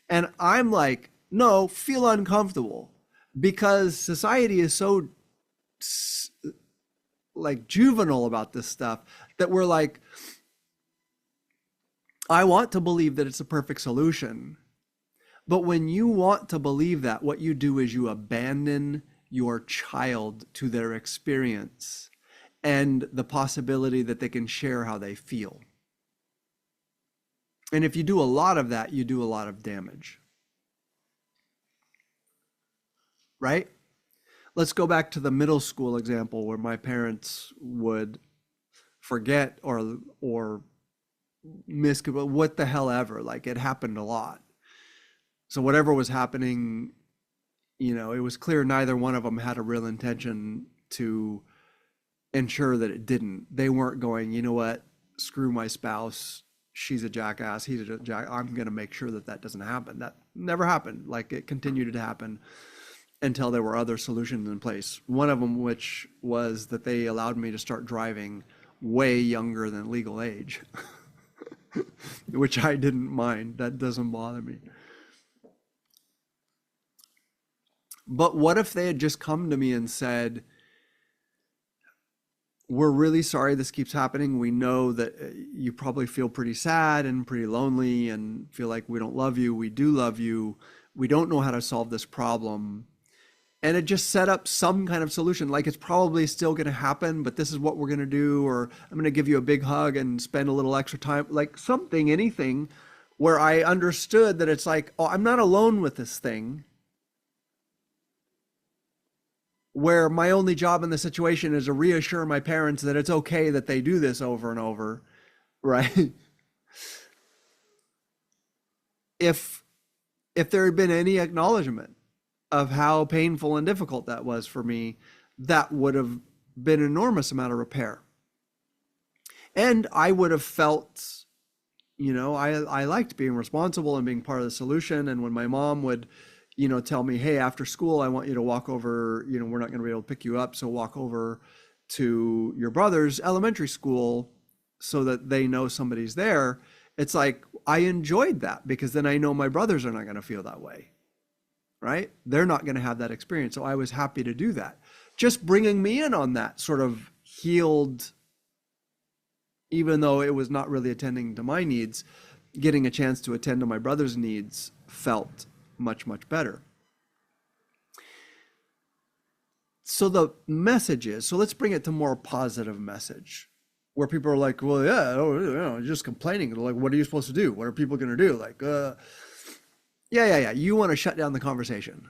And I'm like, no, feel uncomfortable, because society is so like juvenile about this stuff that we're like, I want to believe that it's a perfect solution. But when you want to believe that, what you do is you abandon your child to their experience and the possibility that they can share how they feel. And if you do a lot of that, you do a lot of damage. Right? Let's go back to the middle school example where my parents would forget or miss what the hell ever. Like, it happened a lot. So whatever was happening, it was clear neither one of them had a real intention to ensure that it didn't. They weren't going, you know what, screw my spouse. She's a jackass. He's a jackass. I'm going to make sure that doesn't happen. That never happened. Like, it continued to happen until there were other solutions in place. One of them, which was that they allowed me to start driving way younger than legal age, which I didn't mind. That doesn't bother me. But what if they had just come to me and said, we're really sorry this keeps happening. We know that you probably feel pretty sad and pretty lonely and feel like we don't love you. We do love you. We don't know how to solve this problem. And it just set up some kind of solution. Like, it's probably still going to happen, but this is what we're going to do. Or I'm going to give you a big hug and spend a little extra time, like something, anything, where I understood that it's like, oh, I'm not alone with this thing. Where my only job in the situation is to reassure my parents that it's okay that they do this over and over, right? If there had been any acknowledgement of how painful and difficult that was for me, that would have been an enormous amount of repair. And I would have felt, I liked being responsible and being part of the solution. And when my mom would tell me, hey, after school, I want you to walk over, we're not going to be able to pick you up. So walk over to your brother's elementary school so that they know somebody's there. It's like, I enjoyed that because then I know my brothers are not going to feel that way, right? They're not going to have that experience. So I was happy to do that. Just bringing me in on that sort of healed, even though it was not really attending to my needs, getting a chance to attend to my brother's needs felt much, much better. So the message is, so let's bring it to more positive message where people are like, well, yeah, just complaining. Like, what are you supposed to do? What are people going to do? Like, yeah. You want to shut down the conversation.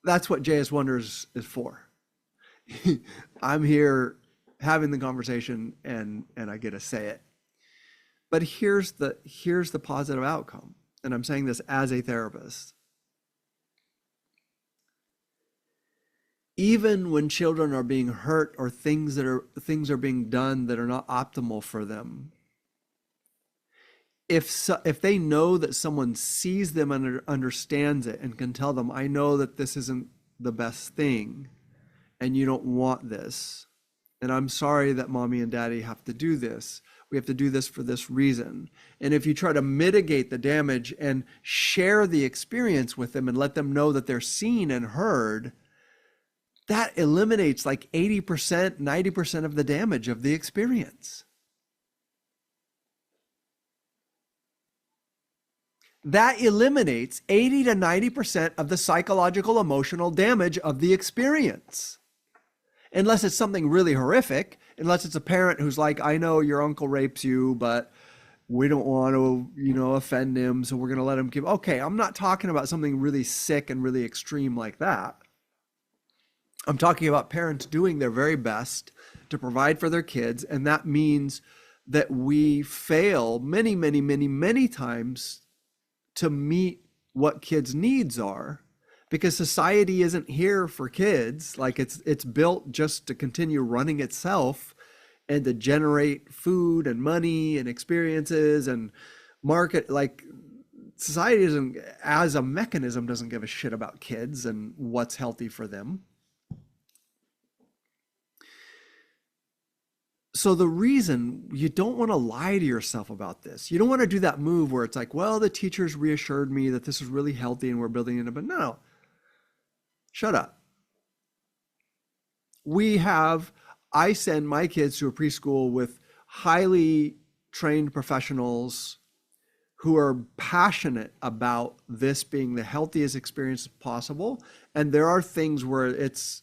That's what JS Wonders is for. I'm here having the conversation and I get to say it. But here's the positive outcome. And I'm saying this as a therapist. Even when children are being hurt or things are being done that are not optimal for them, if they know that someone sees them and understands it and can tell them, I know that this isn't the best thing and you don't want this, and I'm sorry that mommy and daddy have to do this. We have to do this for this reason. And if you try to mitigate the damage and share the experience with them and let them know that they're seen and heard, that eliminates like 80%, 90% of the damage of the experience. That eliminates 80 to 90% of the psychological, emotional damage of the experience. Unless it's something really horrific, unless it's a parent who's like, I know your uncle rapes you, but we don't want to, offend him, so we're going to let him keep. Okay, I'm not talking about something really sick and really extreme like that. I'm talking about parents doing their very best to provide for their kids, and that means that we fail many, many, many, many times to meet what kids' needs are. Because society isn't here for kids. Like, it's built just to continue running itself and to generate food and money and experiences and market. Like, society doesn't, as a mechanism, doesn't give a shit about kids and what's healthy for them. So the reason you don't want to lie to yourself about this, you don't want to do that move where it's like, well, the teachers reassured me that this is really healthy and we're building it, but no, shut up. I send my kids to a preschool with highly trained professionals who are passionate about this being the healthiest experience possible. And there are things where it's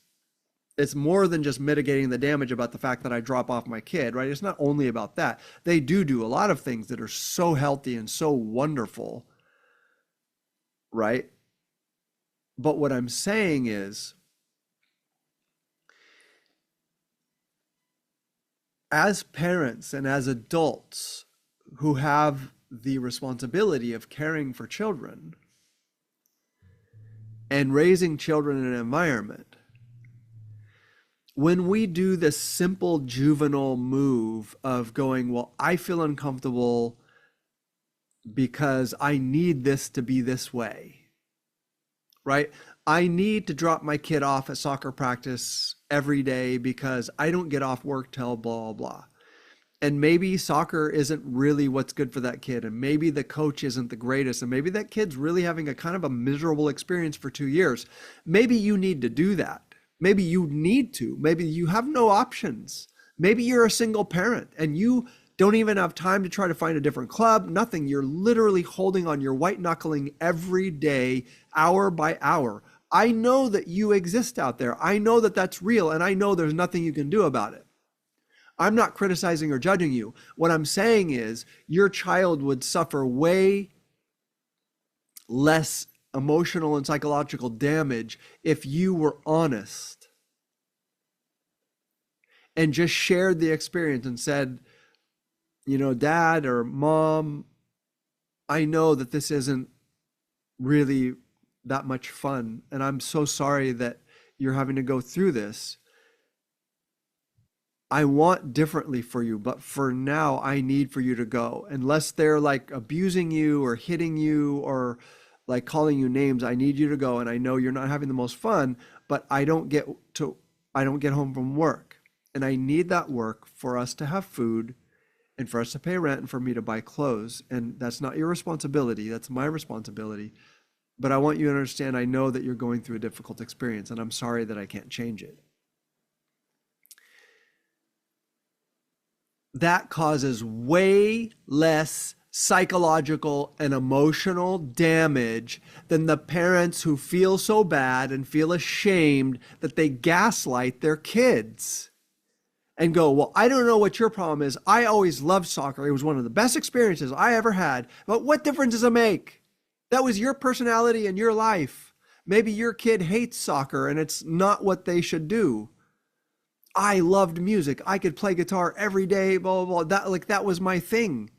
more than just mitigating the damage about the fact that I drop off my kid, right? It's not only about that. They do a lot of things that are so healthy and so wonderful, right? But what I'm saying is, as parents and as adults who have the responsibility of caring for children and raising children in an environment, when we do this simple juvenile move of going, well, I feel uncomfortable because I need this to be this way, right? I need to drop my kid off at soccer practice every day because I don't get off work till blah, blah, blah. And maybe soccer isn't really what's good for that kid. And maybe the coach isn't the greatest. And maybe that kid's really having a kind of a miserable experience for 2 years. Maybe you need to do that. Maybe you need to. Maybe you have no options. Maybe you're a single parent and you don't even have time to try to find a different club, nothing. You're literally holding on, you're white knuckling every day, hour by hour. I know that you exist out there. I know that that's real, and I know there's nothing you can do about it. I'm not criticizing or judging you. What I'm saying is your child would suffer way less emotional and psychological damage if you were honest and just shared the experience and said, Dad or Mom, I know that this isn't really that much fun, and I'm so sorry that you're having to go through this. I want differently for you, but for now, I need for you to go. Unless they're like abusing you or hitting you or like calling you names, I need you to go. And I know you're not having the most fun, but I don't get home from work. And I need that work for us to have food and for us to pay rent and for me to buy clothes. And that's not your responsibility. That's my responsibility. But I want you to understand, I know that you're going through a difficult experience and I'm sorry that I can't change it. That causes way less psychological and emotional damage than the parents who feel so bad and feel ashamed that they gaslight their kids and go, well, I don't know what your problem is. I always loved soccer. It was one of the best experiences I ever had. But what difference does it make? That was your personality and your life. Maybe your kid hates soccer and it's not what they should do. I loved music. I could play guitar every day, blah, blah, blah. That was my thing.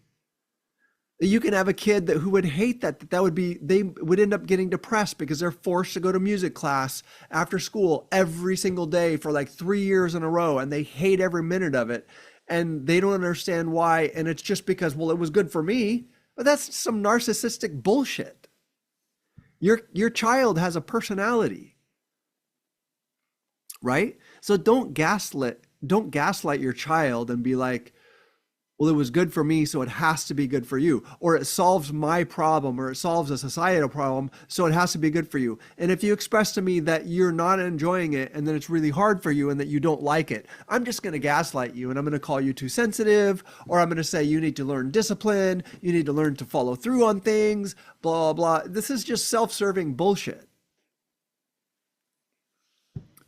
You can have a kid who would hate that. They would end up getting depressed because they're forced to go to music class after school every single day for like 3 years in a row, and they hate every minute of it. And they don't understand why. And it's just because, well, it was good for me. But that's some narcissistic bullshit. Your child has a personality, right? So don't gaslight your child and be like, well, it was good for me, so it has to be good for you. Or it solves my problem, or it solves a societal problem, so it has to be good for you. And if you express to me that you're not enjoying it and that it's really hard for you and that you don't like it, I'm just going to gaslight you and I'm going to call you too sensitive, or I'm going to say you need to learn discipline, you need to learn to follow through on things, blah, blah. This is just self-serving bullshit.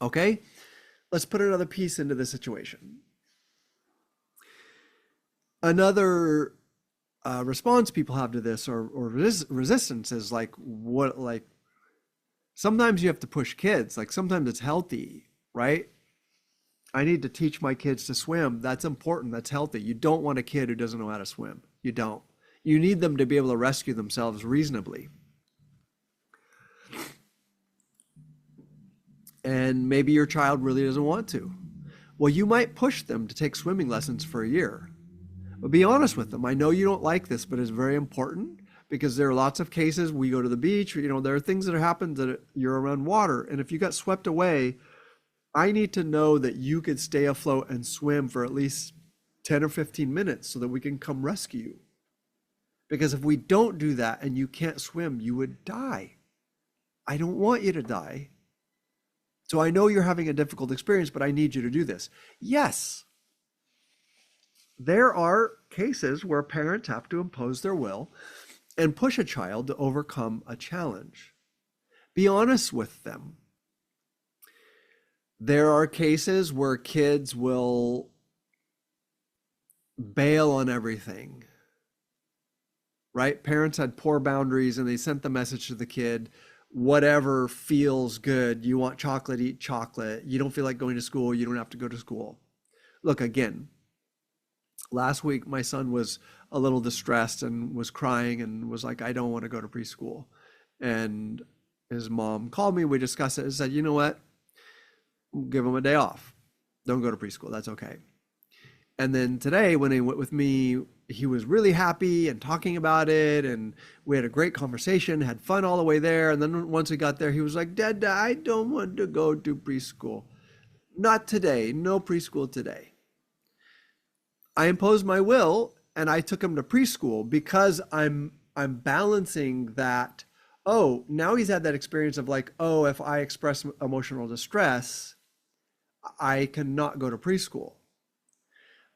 Okay? Let's put another piece into the situation. Another response people have to this or resistance is like, sometimes you have to push kids. Like sometimes it's healthy, right? I need to teach my kids to swim. That's important. That's healthy. You don't want a kid who doesn't know how to swim. You don't. You need them to be able to rescue themselves reasonably. And maybe your child really doesn't want to. Well, you might push them to take swimming lessons for a year. But be honest with them. I know you don't like this, but it's very important because there are lots of cases. We go to the beach, there are things that happen that you're around water. And if you got swept away, I need to know that you could stay afloat and swim for at least 10 or 15 minutes so that we can come rescue you. Because if we don't do that and you can't swim, you would die. I don't want you to die. So I know you're having a difficult experience, but I need you to do this. Yes, there are cases where parents have to impose their will and push a child to overcome a challenge. Be honest with them. There are cases where kids will bail on everything, right? Parents had poor boundaries and they sent the message to the kid, whatever feels good. You want chocolate, eat chocolate. You don't feel like going to school, you don't have to go to school. Look, again, last week my son was a little distressed and was crying and was like, I don't want to go to preschool. And his mom called me, we discussed it and said, you know what? Give him a day off. Don't go to preschool, that's okay. And then today when he went with me, he was really happy and talking about it. And we had a great conversation, had fun all the way there. And then once we got there, he was like, Dad, I don't want to go to preschool. Not today, no preschool today. I imposed my will and I took him to preschool because I'm balancing that. Oh, now he's had that experience of like, oh, if I express emotional distress, I cannot go to preschool.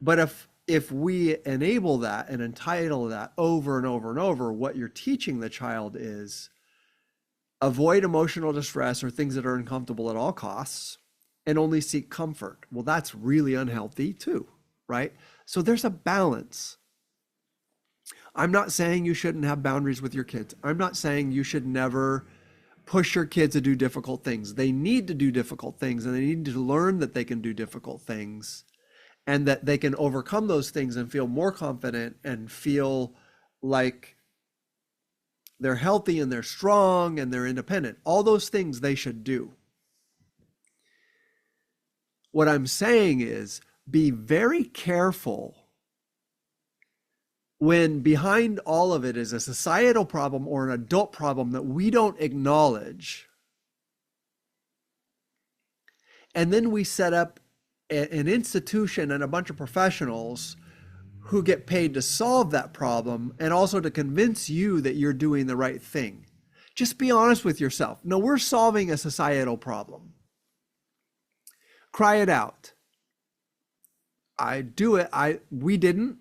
But if we enable that and entitle that over and over and over, what you're teaching the child is avoid emotional distress or things that are uncomfortable at all costs and only seek comfort. Well, that's really unhealthy too, right? So there's a balance. I'm not saying you shouldn't have boundaries with your kids. I'm not saying you should never push your kids to do difficult things. They need to do difficult things and they need to learn that they can do difficult things and that they can overcome those things and feel more confident and feel like they're healthy and they're strong and they're independent. All those things they should do. What I'm saying is be very careful when behind all of it is a societal problem or an adult problem that we don't acknowledge. And then we set up an institution and a bunch of professionals who get paid to solve that problem and also to convince you that you're doing the right thing. Just be honest with yourself. No, we're solving a societal problem. Cry it out. We didn't.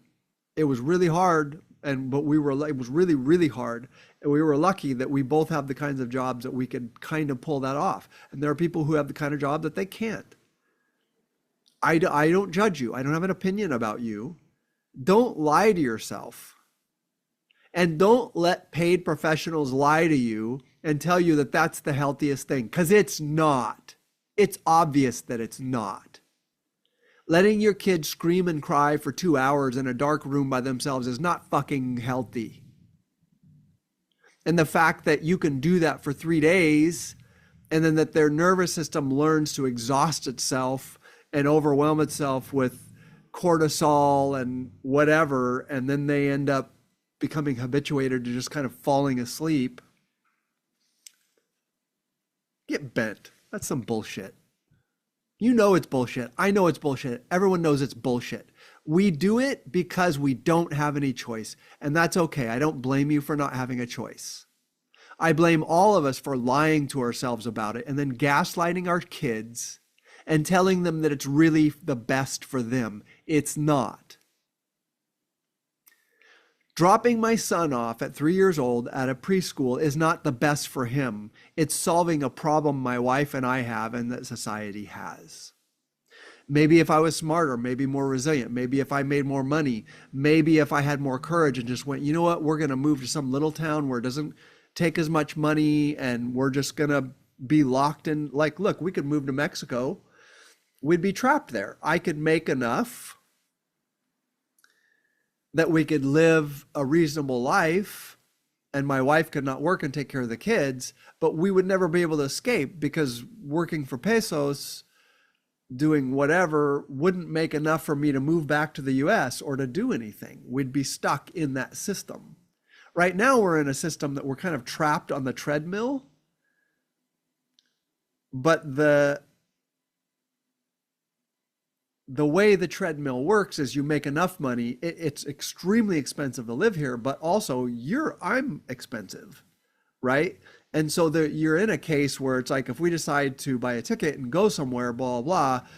It was really hard, it was really, really hard. And we were lucky that we both have the kinds of jobs that we could kind of pull that off. And there are people who have the kind of job that they can't. I don't judge you. I don't have an opinion about you. Don't lie to yourself. And don't let paid professionals lie to you and tell you that that's the healthiest thing, because it's not. It's obvious that it's not. Letting your kids scream and cry for 2 hours in a dark room by themselves is not fucking healthy. And the fact that you can do that for 3 days and then that their nervous system learns to exhaust itself and overwhelm itself with cortisol and whatever, and then they end up becoming habituated to just kind of falling asleep. Get bent. That's some bullshit. You know it's bullshit. I know it's bullshit. Everyone knows it's bullshit. We do it because we don't have any choice, and that's okay. I don't blame you for not having a choice. I blame all of us for lying to ourselves about it and then gaslighting our kids and telling them that it's really the best for them. It's not. Dropping my son off at 3 years old at a preschool is not the best for him. It's solving a problem my wife and I have and that society has. Maybe if I was smarter, maybe more resilient, maybe if I made more money, maybe if I had more courage and just went, you know what, we're going to move to some little town where it doesn't take as much money and we're just going to be locked in. Like, look, we could move to Mexico. We'd be trapped there. I could make enough that we could live a reasonable life and my wife could not work and take care of the kids, but we would never be able to escape because working for pesos doing whatever wouldn't make enough for me to move back to the US or to do anything. We'd be stuck in that system. Right now, we're in a system that we're kind of trapped on the treadmill, but the way the treadmill works is you make enough money. It's extremely expensive to live here, but also I'm expensive, right? And so you're in a case where it's like if we decide to buy a ticket and go somewhere, blah, blah, blah,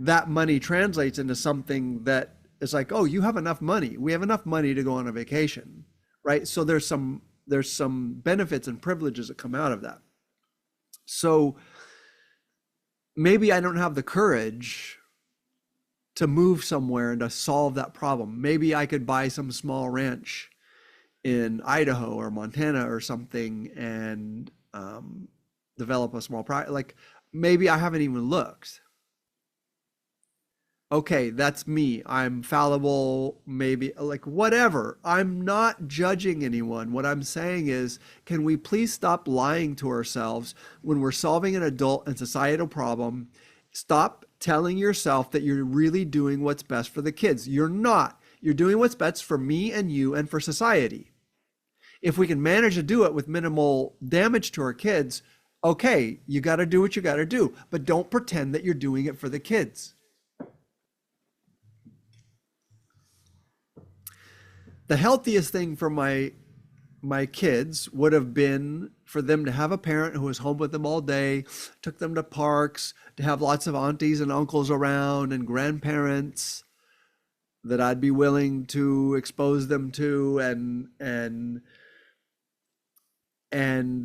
that money translates into something that is like, oh, you have enough money. We have enough money to go on a vacation, right? So there's some benefits and privileges that come out of that. So maybe I don't have the courage to move somewhere and to solve that problem. Maybe I could buy some small ranch in Idaho or Montana or something and develop a small project. Like maybe I haven't even looked. Okay, that's me. I'm fallible, maybe like whatever. I'm not judging anyone. What I'm saying is, can we please stop lying to ourselves when we're solving an adult and societal problem? Stop telling yourself that you're really doing what's best for the kids. You're not. You're doing what's best for me and you and for society. If we can manage to do it with minimal damage to our kids, okay, you got to do what you got to do, but don't pretend that you're doing it for the kids. The healthiest thing for my kids would have been for them to have a parent who was home with them all day, took them to parks, to have lots of aunties and uncles around and grandparents that I'd be willing to expose them to, and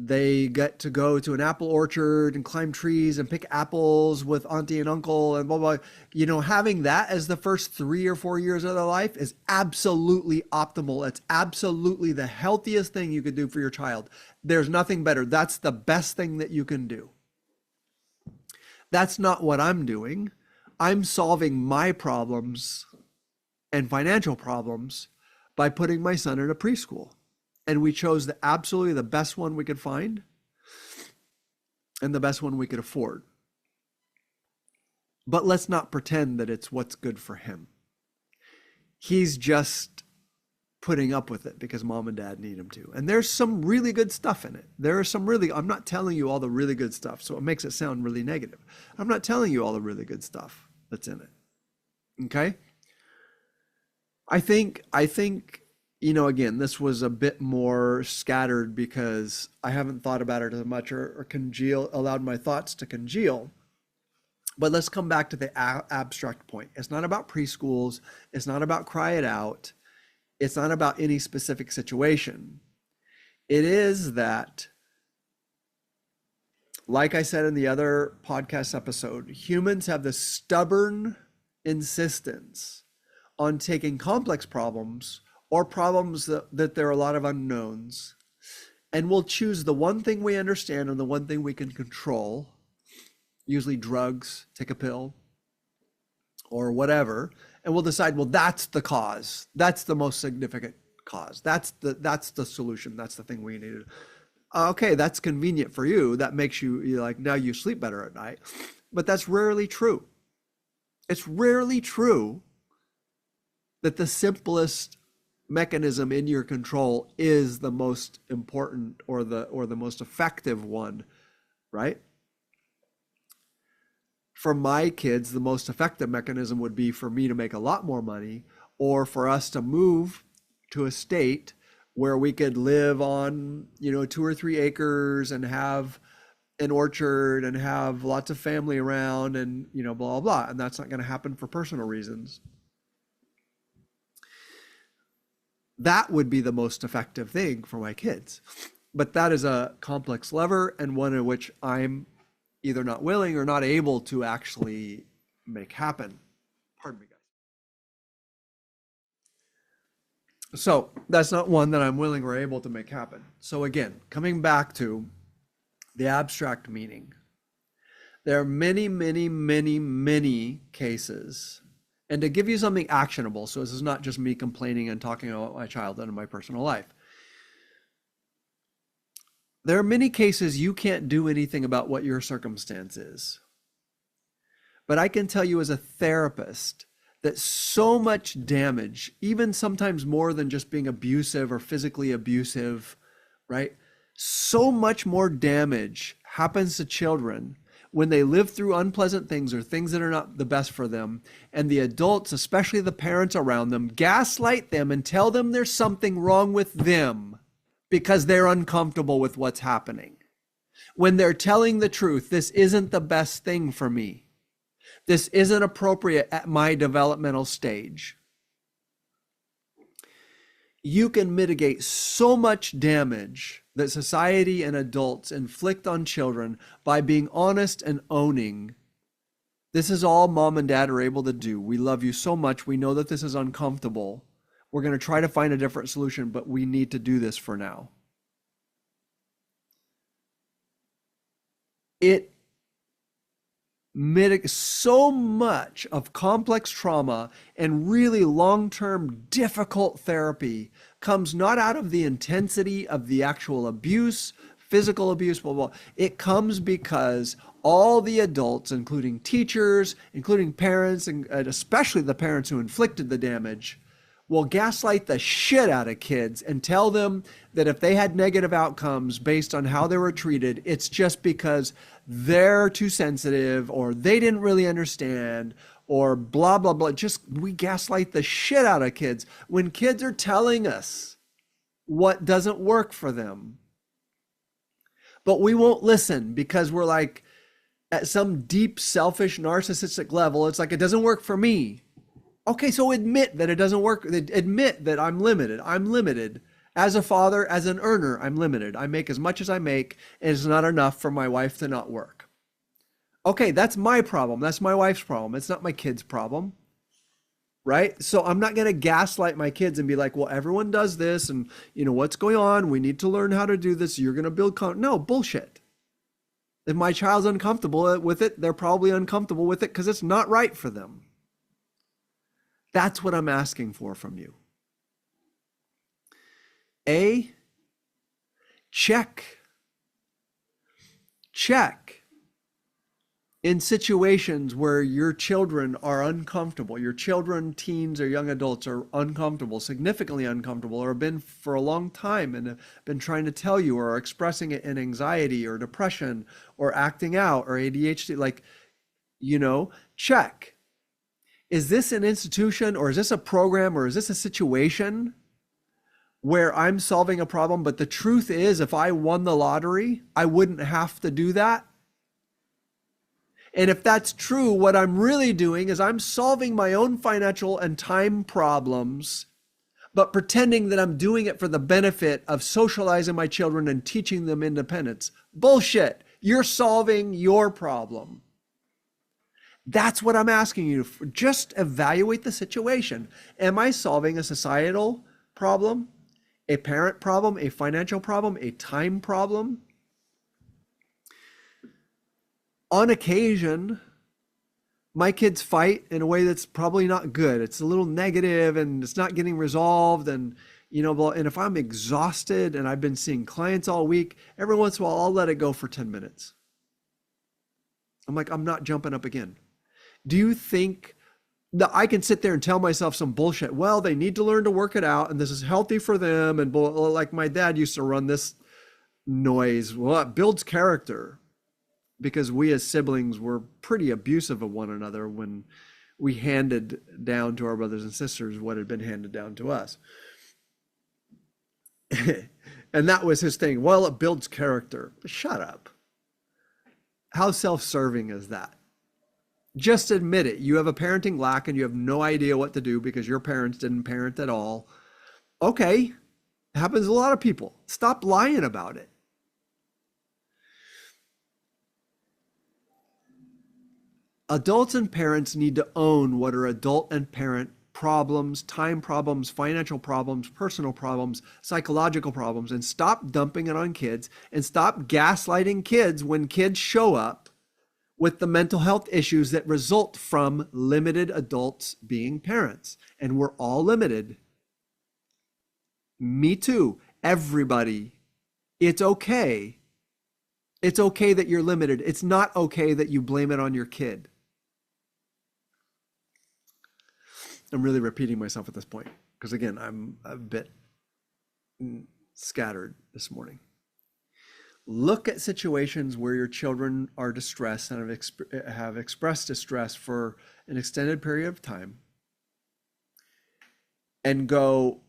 they get to go to an apple orchard and climb trees and pick apples with auntie and uncle and blah, blah. You know, having that as the first 3 or 4 years of their life is absolutely optimal. It's absolutely the healthiest thing you could do for your child. There's nothing better. That's the best thing that you can do. That's not what I'm doing. I'm solving my problems and financial problems by putting my son in a preschool. And we chose absolutely the best one we could find and the best one we could afford. But let's not pretend that it's what's good for him. He's just putting up with it because mom and dad need him to. And there's some really good stuff in it. I'm not telling you all the really good stuff, so it makes it sound really negative. I'm not telling you all the really good stuff that's in it. Okay? I think you know, again, this was a bit more scattered because I haven't thought about it as much or allowed my thoughts to congeal. But let's come back to the abstract point. It's not about preschools. It's not about cry it out. It's not about any specific situation. It is that, like I said in the other podcast episode, humans have this stubborn insistence on taking complex problems or problems that there are a lot of unknowns, and we'll choose the one thing we understand and the one thing we can control, usually drugs, take a pill, or whatever, and we'll decide, well, that's the cause. That's the most significant cause. That's the solution. That's the thing we need. Okay, that's convenient for you. That makes you like, now you sleep better at night. But that's rarely true. It's rarely true that the simplest mechanism in your control is the most important or the most effective one, right? For my kids, the most effective mechanism would be for me to make a lot more money, or for us to move to a state where we could live on, 2 or 3 acres and have an orchard and have lots of family around and, blah, blah, blah. And that's not going to happen for personal reasons. That would be the most effective thing for my kids. But that is a complex lever and one in which I'm either not willing or not able to actually make happen. Pardon me, guys. So that's not one that I'm willing or able to make happen. So again, coming back to the abstract meaning, there are many, many, many, many cases. And to give you something actionable, so this is not just me complaining and talking about my childhood and my personal life. There are many cases you can't do anything about what your circumstance is. But I can tell you as a therapist that so much damage, even sometimes more than just being abusive or physically abusive, right? So much more damage happens to children when they live through unpleasant things or things that are not the best for them. And the adults, especially the parents around them, gaslight them and tell them there's something wrong with them because they're uncomfortable with what's happening. When they're telling the truth, this isn't the best thing for me. This isn't appropriate at my developmental stage. You can mitigate so much damage that society and adults inflict on children by being honest and owning. This is all mom and dad are able to do. We love you so much. We know that this is uncomfortable. We're going to try to find a different solution, but we need to do this for now. It mitigates so much of complex trauma, and really long-term difficult therapy comes not out of the intensity of the actual abuse, physical abuse, blah, blah. It comes because all the adults, including teachers, including parents, and especially the parents who inflicted the damage, will gaslight the shit out of kids and tell them that if they had negative outcomes based on how they were treated, it's just because they're too sensitive or they didn't really understand or blah, blah, blah. We gaslight the shit out of kids when kids are telling us what doesn't work for them. But we won't listen because we're like at some deep, selfish, narcissistic level, it's like, it doesn't work for me. Okay, so admit that it doesn't work. Admit that I'm limited. I'm limited. As a father, as an earner, I'm limited. I make as much as I make, and it's not enough for my wife to not work. Okay, that's my problem. That's my wife's problem. It's not my kid's problem, right? So I'm not going to gaslight my kids and be like, well, everyone does this, and you know what's going on. We need to learn how to do this. You're going to build no, bullshit. If my child's uncomfortable with it, they're probably uncomfortable with it because it's not right for them. That's what I'm asking for from you. A, check in situations where your children are uncomfortable, your children, teens, or young adults are uncomfortable, significantly uncomfortable, or have been for a long time and have been trying to tell you or are expressing it in anxiety or depression or acting out or ADHD, like, check. Is this an institution or is this a program or is this a situation where I'm solving a problem, but the truth is if I won the lottery, I wouldn't have to do that? And if that's true, what I'm really doing is I'm solving my own financial and time problems, but pretending that I'm doing it for the benefit of socializing my children and teaching them independence. Bullshit. You're solving your problem. That's what I'm asking you to just evaluate the situation. Am I solving a societal problem, a parent problem, a financial problem, a time problem? On occasion, my kids fight in a way that's probably not good. It's a little negative and it's not getting resolved. And, and if I'm exhausted and I've been seeing clients all week, every once in a while, I'll let it go for 10 minutes. I'm like, I'm not jumping up again. Do you think that I can sit there and tell myself some bullshit? Well, they need to learn to work it out and this is healthy for them. And like my dad used to run this noise. Well, it builds character because we as siblings were pretty abusive of one another when we handed down to our brothers and sisters what had been handed down to us. And that was his thing. Well, it builds character. Shut up. How self-serving is that? Just admit it. You have a parenting lack and you have no idea what to do because your parents didn't parent at all. Okay. It happens to a lot of people. Stop lying about it. Adults and parents need to own what are adult and parent problems, time problems, financial problems, personal problems, psychological problems, and stop dumping it on kids and stop gaslighting kids when kids show up with the mental health issues that result from limited adults being parents. And we're all limited. Me too. Everybody. It's okay. It's okay that you're limited. It's not okay that you blame it on your kid. I'm really repeating myself at this point because, again, I'm a bit scattered this morning. Look at situations where your children are distressed and have expressed distress for an extended period of time and go,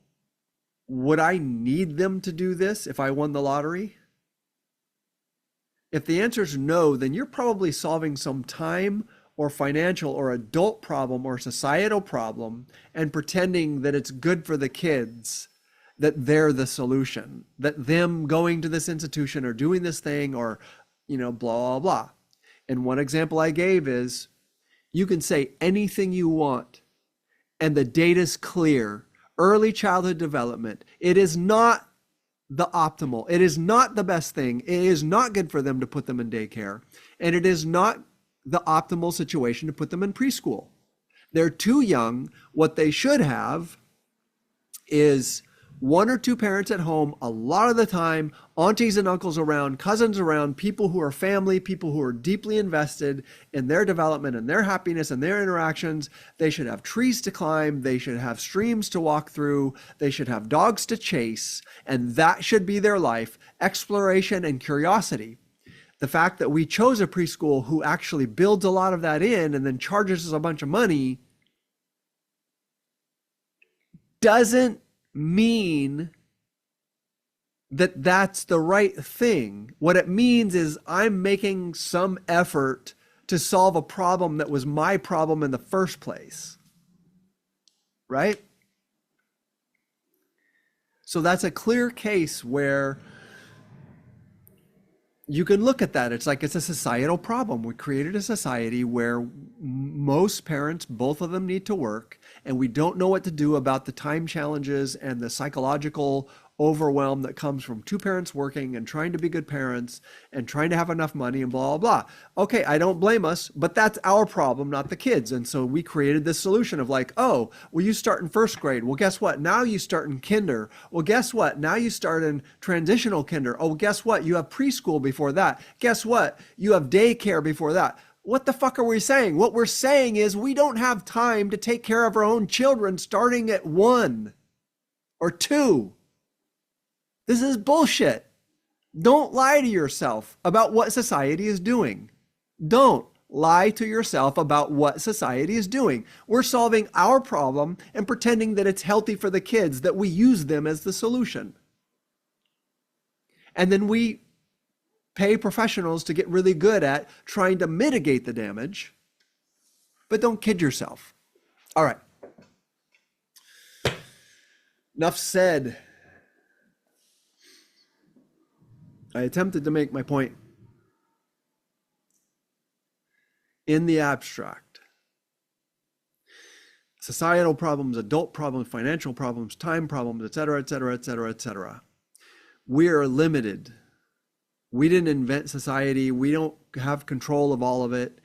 would I need them to do this if I won the lottery? If the answer is no, then you're probably solving some time or financial or adult problem or societal problem and pretending that it's good for the kids, that they're the solution, that them going to this institution or doing this thing or, blah, blah, blah. And one example I gave is you can say anything you want and the data's clear. Early childhood development, it is not the optimal. It is not the best thing. It is not good for them to put them in daycare. And it is not the optimal situation to put them in preschool. They're too young. What they should have is one or two parents at home a lot of the time, aunties and uncles around, cousins around, people who are family, people who are deeply invested in their development and their happiness and their interactions. They should have trees to climb. They should have streams to walk through. They should have dogs to chase. And that should be their life, exploration and curiosity. The fact that we chose a preschool who actually builds a lot of that in and then charges us a bunch of money doesn't mean that that's the right thing. What it means is I'm making some effort to solve a problem that was my problem in the first place, right? So that's a clear case where you can look at that. It's like it's a societal problem. We created a society where most parents, both of them, need to work, and we don't know what to do about the time challenges and the psychological overwhelm that comes from two parents working and trying to be good parents and trying to have enough money and blah, blah, blah. Okay, I don't blame us, but that's our problem, not the kids. And so we created this solution of like, oh, well, you start in first grade. Well, guess what? Now you start in kinder. Well, guess what? Now you start in transitional kinder. Oh, guess what? You have preschool before that. Guess what? You have daycare before that. What the fuck are we saying? What we're saying is we don't have time to take care of our own children starting at 1 or 2. This is bullshit. Don't lie to yourself about what society is doing. Don't lie to yourself about what society is doing. We're solving our problem and pretending that it's healthy for the kids, that we use them as the solution. And then we pay professionals to get really good at trying to mitigate the damage, but don't kid yourself. All right. Enough said. I attempted to make my point in the abstract. Societal problems, adult problems, financial problems, time problems, et cetera, et cetera, et cetera, et cetera. We are limited. We didn't invent society. We don't have control of all of it.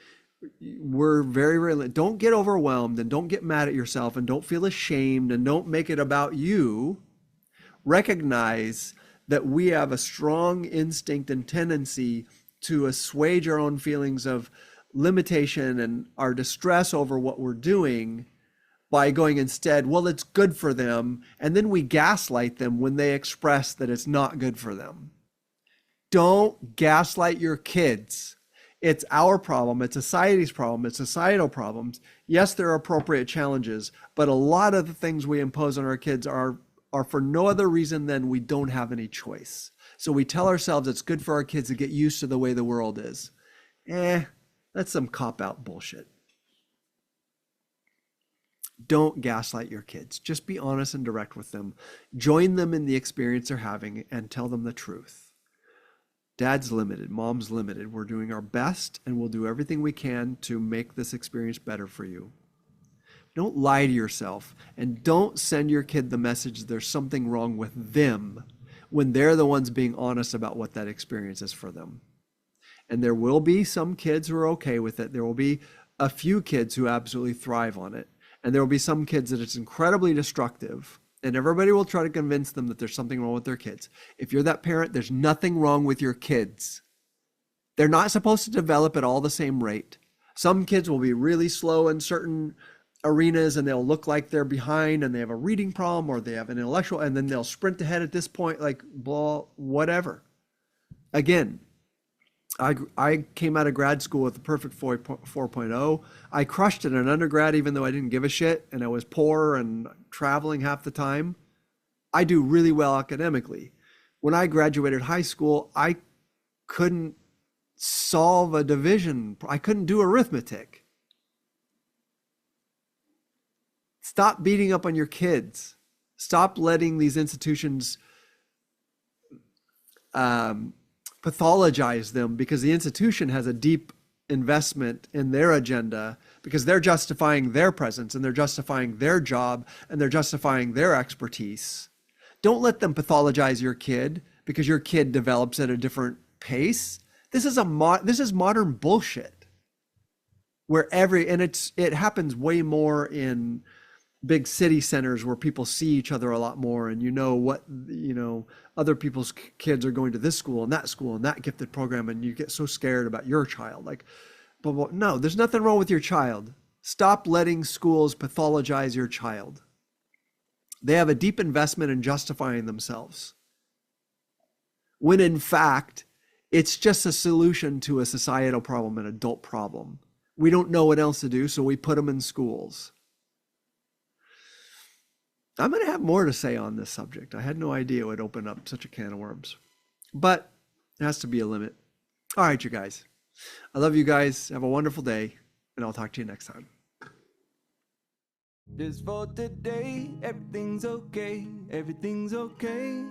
We're very, very, don't get overwhelmed and don't get mad at yourself and don't feel ashamed and don't make it about you. Recognize that we have a strong instinct and tendency to assuage our own feelings of limitation and our distress over what we're doing by going instead, well, it's good for them. And then we gaslight them when they express that it's not good for them. Don't gaslight your kids. It's our problem. It's society's problem. It's societal problems. Yes, there are appropriate challenges, but a lot of the things we impose on our kids are for no other reason than we don't have any choice. So we tell ourselves it's good for our kids to get used to the way the world is. That's some cop-out bullshit. Don't gaslight your kids. Just be honest and direct with them. Join them in the experience they're having and tell them the truth. Dad's limited. Mom's limited. We're doing our best and we'll do everything we can to make this experience better for you. Don't lie to yourself and don't send your kid the message there's something wrong with them when they're the ones being honest about what that experience is for them. And there will be some kids who are okay with it. There will be a few kids who absolutely thrive on it. And there will be some kids that it's incredibly destructive. And everybody will try to convince them that there's something wrong with their kids. If you're that parent, there's nothing wrong with your kids. They're not supposed to develop at all the same rate. Some kids will be really slow in certain arenas and they'll look like they're behind and they have a reading problem or they have an intellectual, and then they'll sprint ahead at this point, like blah, whatever. Again, I came out of grad school with the perfect 4.0. I crushed it in undergrad, even though I didn't give a shit and I was poor and traveling half the time. I do really well academically. When I graduated high school, I couldn't solve a division. I couldn't do arithmetic. Stop beating up on your kids. Stop letting these institutions pathologize them, because the institution has a deep investment in their agenda, because they're justifying their presence and they're justifying their job and they're justifying their expertise. Don't let them pathologize your kid because your kid develops at a different pace. This is modern bullshit where it happens way more in big city centers where people see each other a lot more, and other people's kids are going to this school and that gifted program, and you get so scared about your child. Like, but no, there's nothing wrong with your child. Stop letting schools pathologize your child. They have a deep investment in justifying themselves, when in fact, it's just a solution to a societal problem, an adult problem. We don't know what else to do, so we put them in schools. I'm going to have more to say on this subject. I had no idea it would open up such a can of worms, but it has to be a limit. All right, you guys. I love you guys. Have a wonderful day, and I'll talk to you next time. Just for today, everything's okay, everything's okay.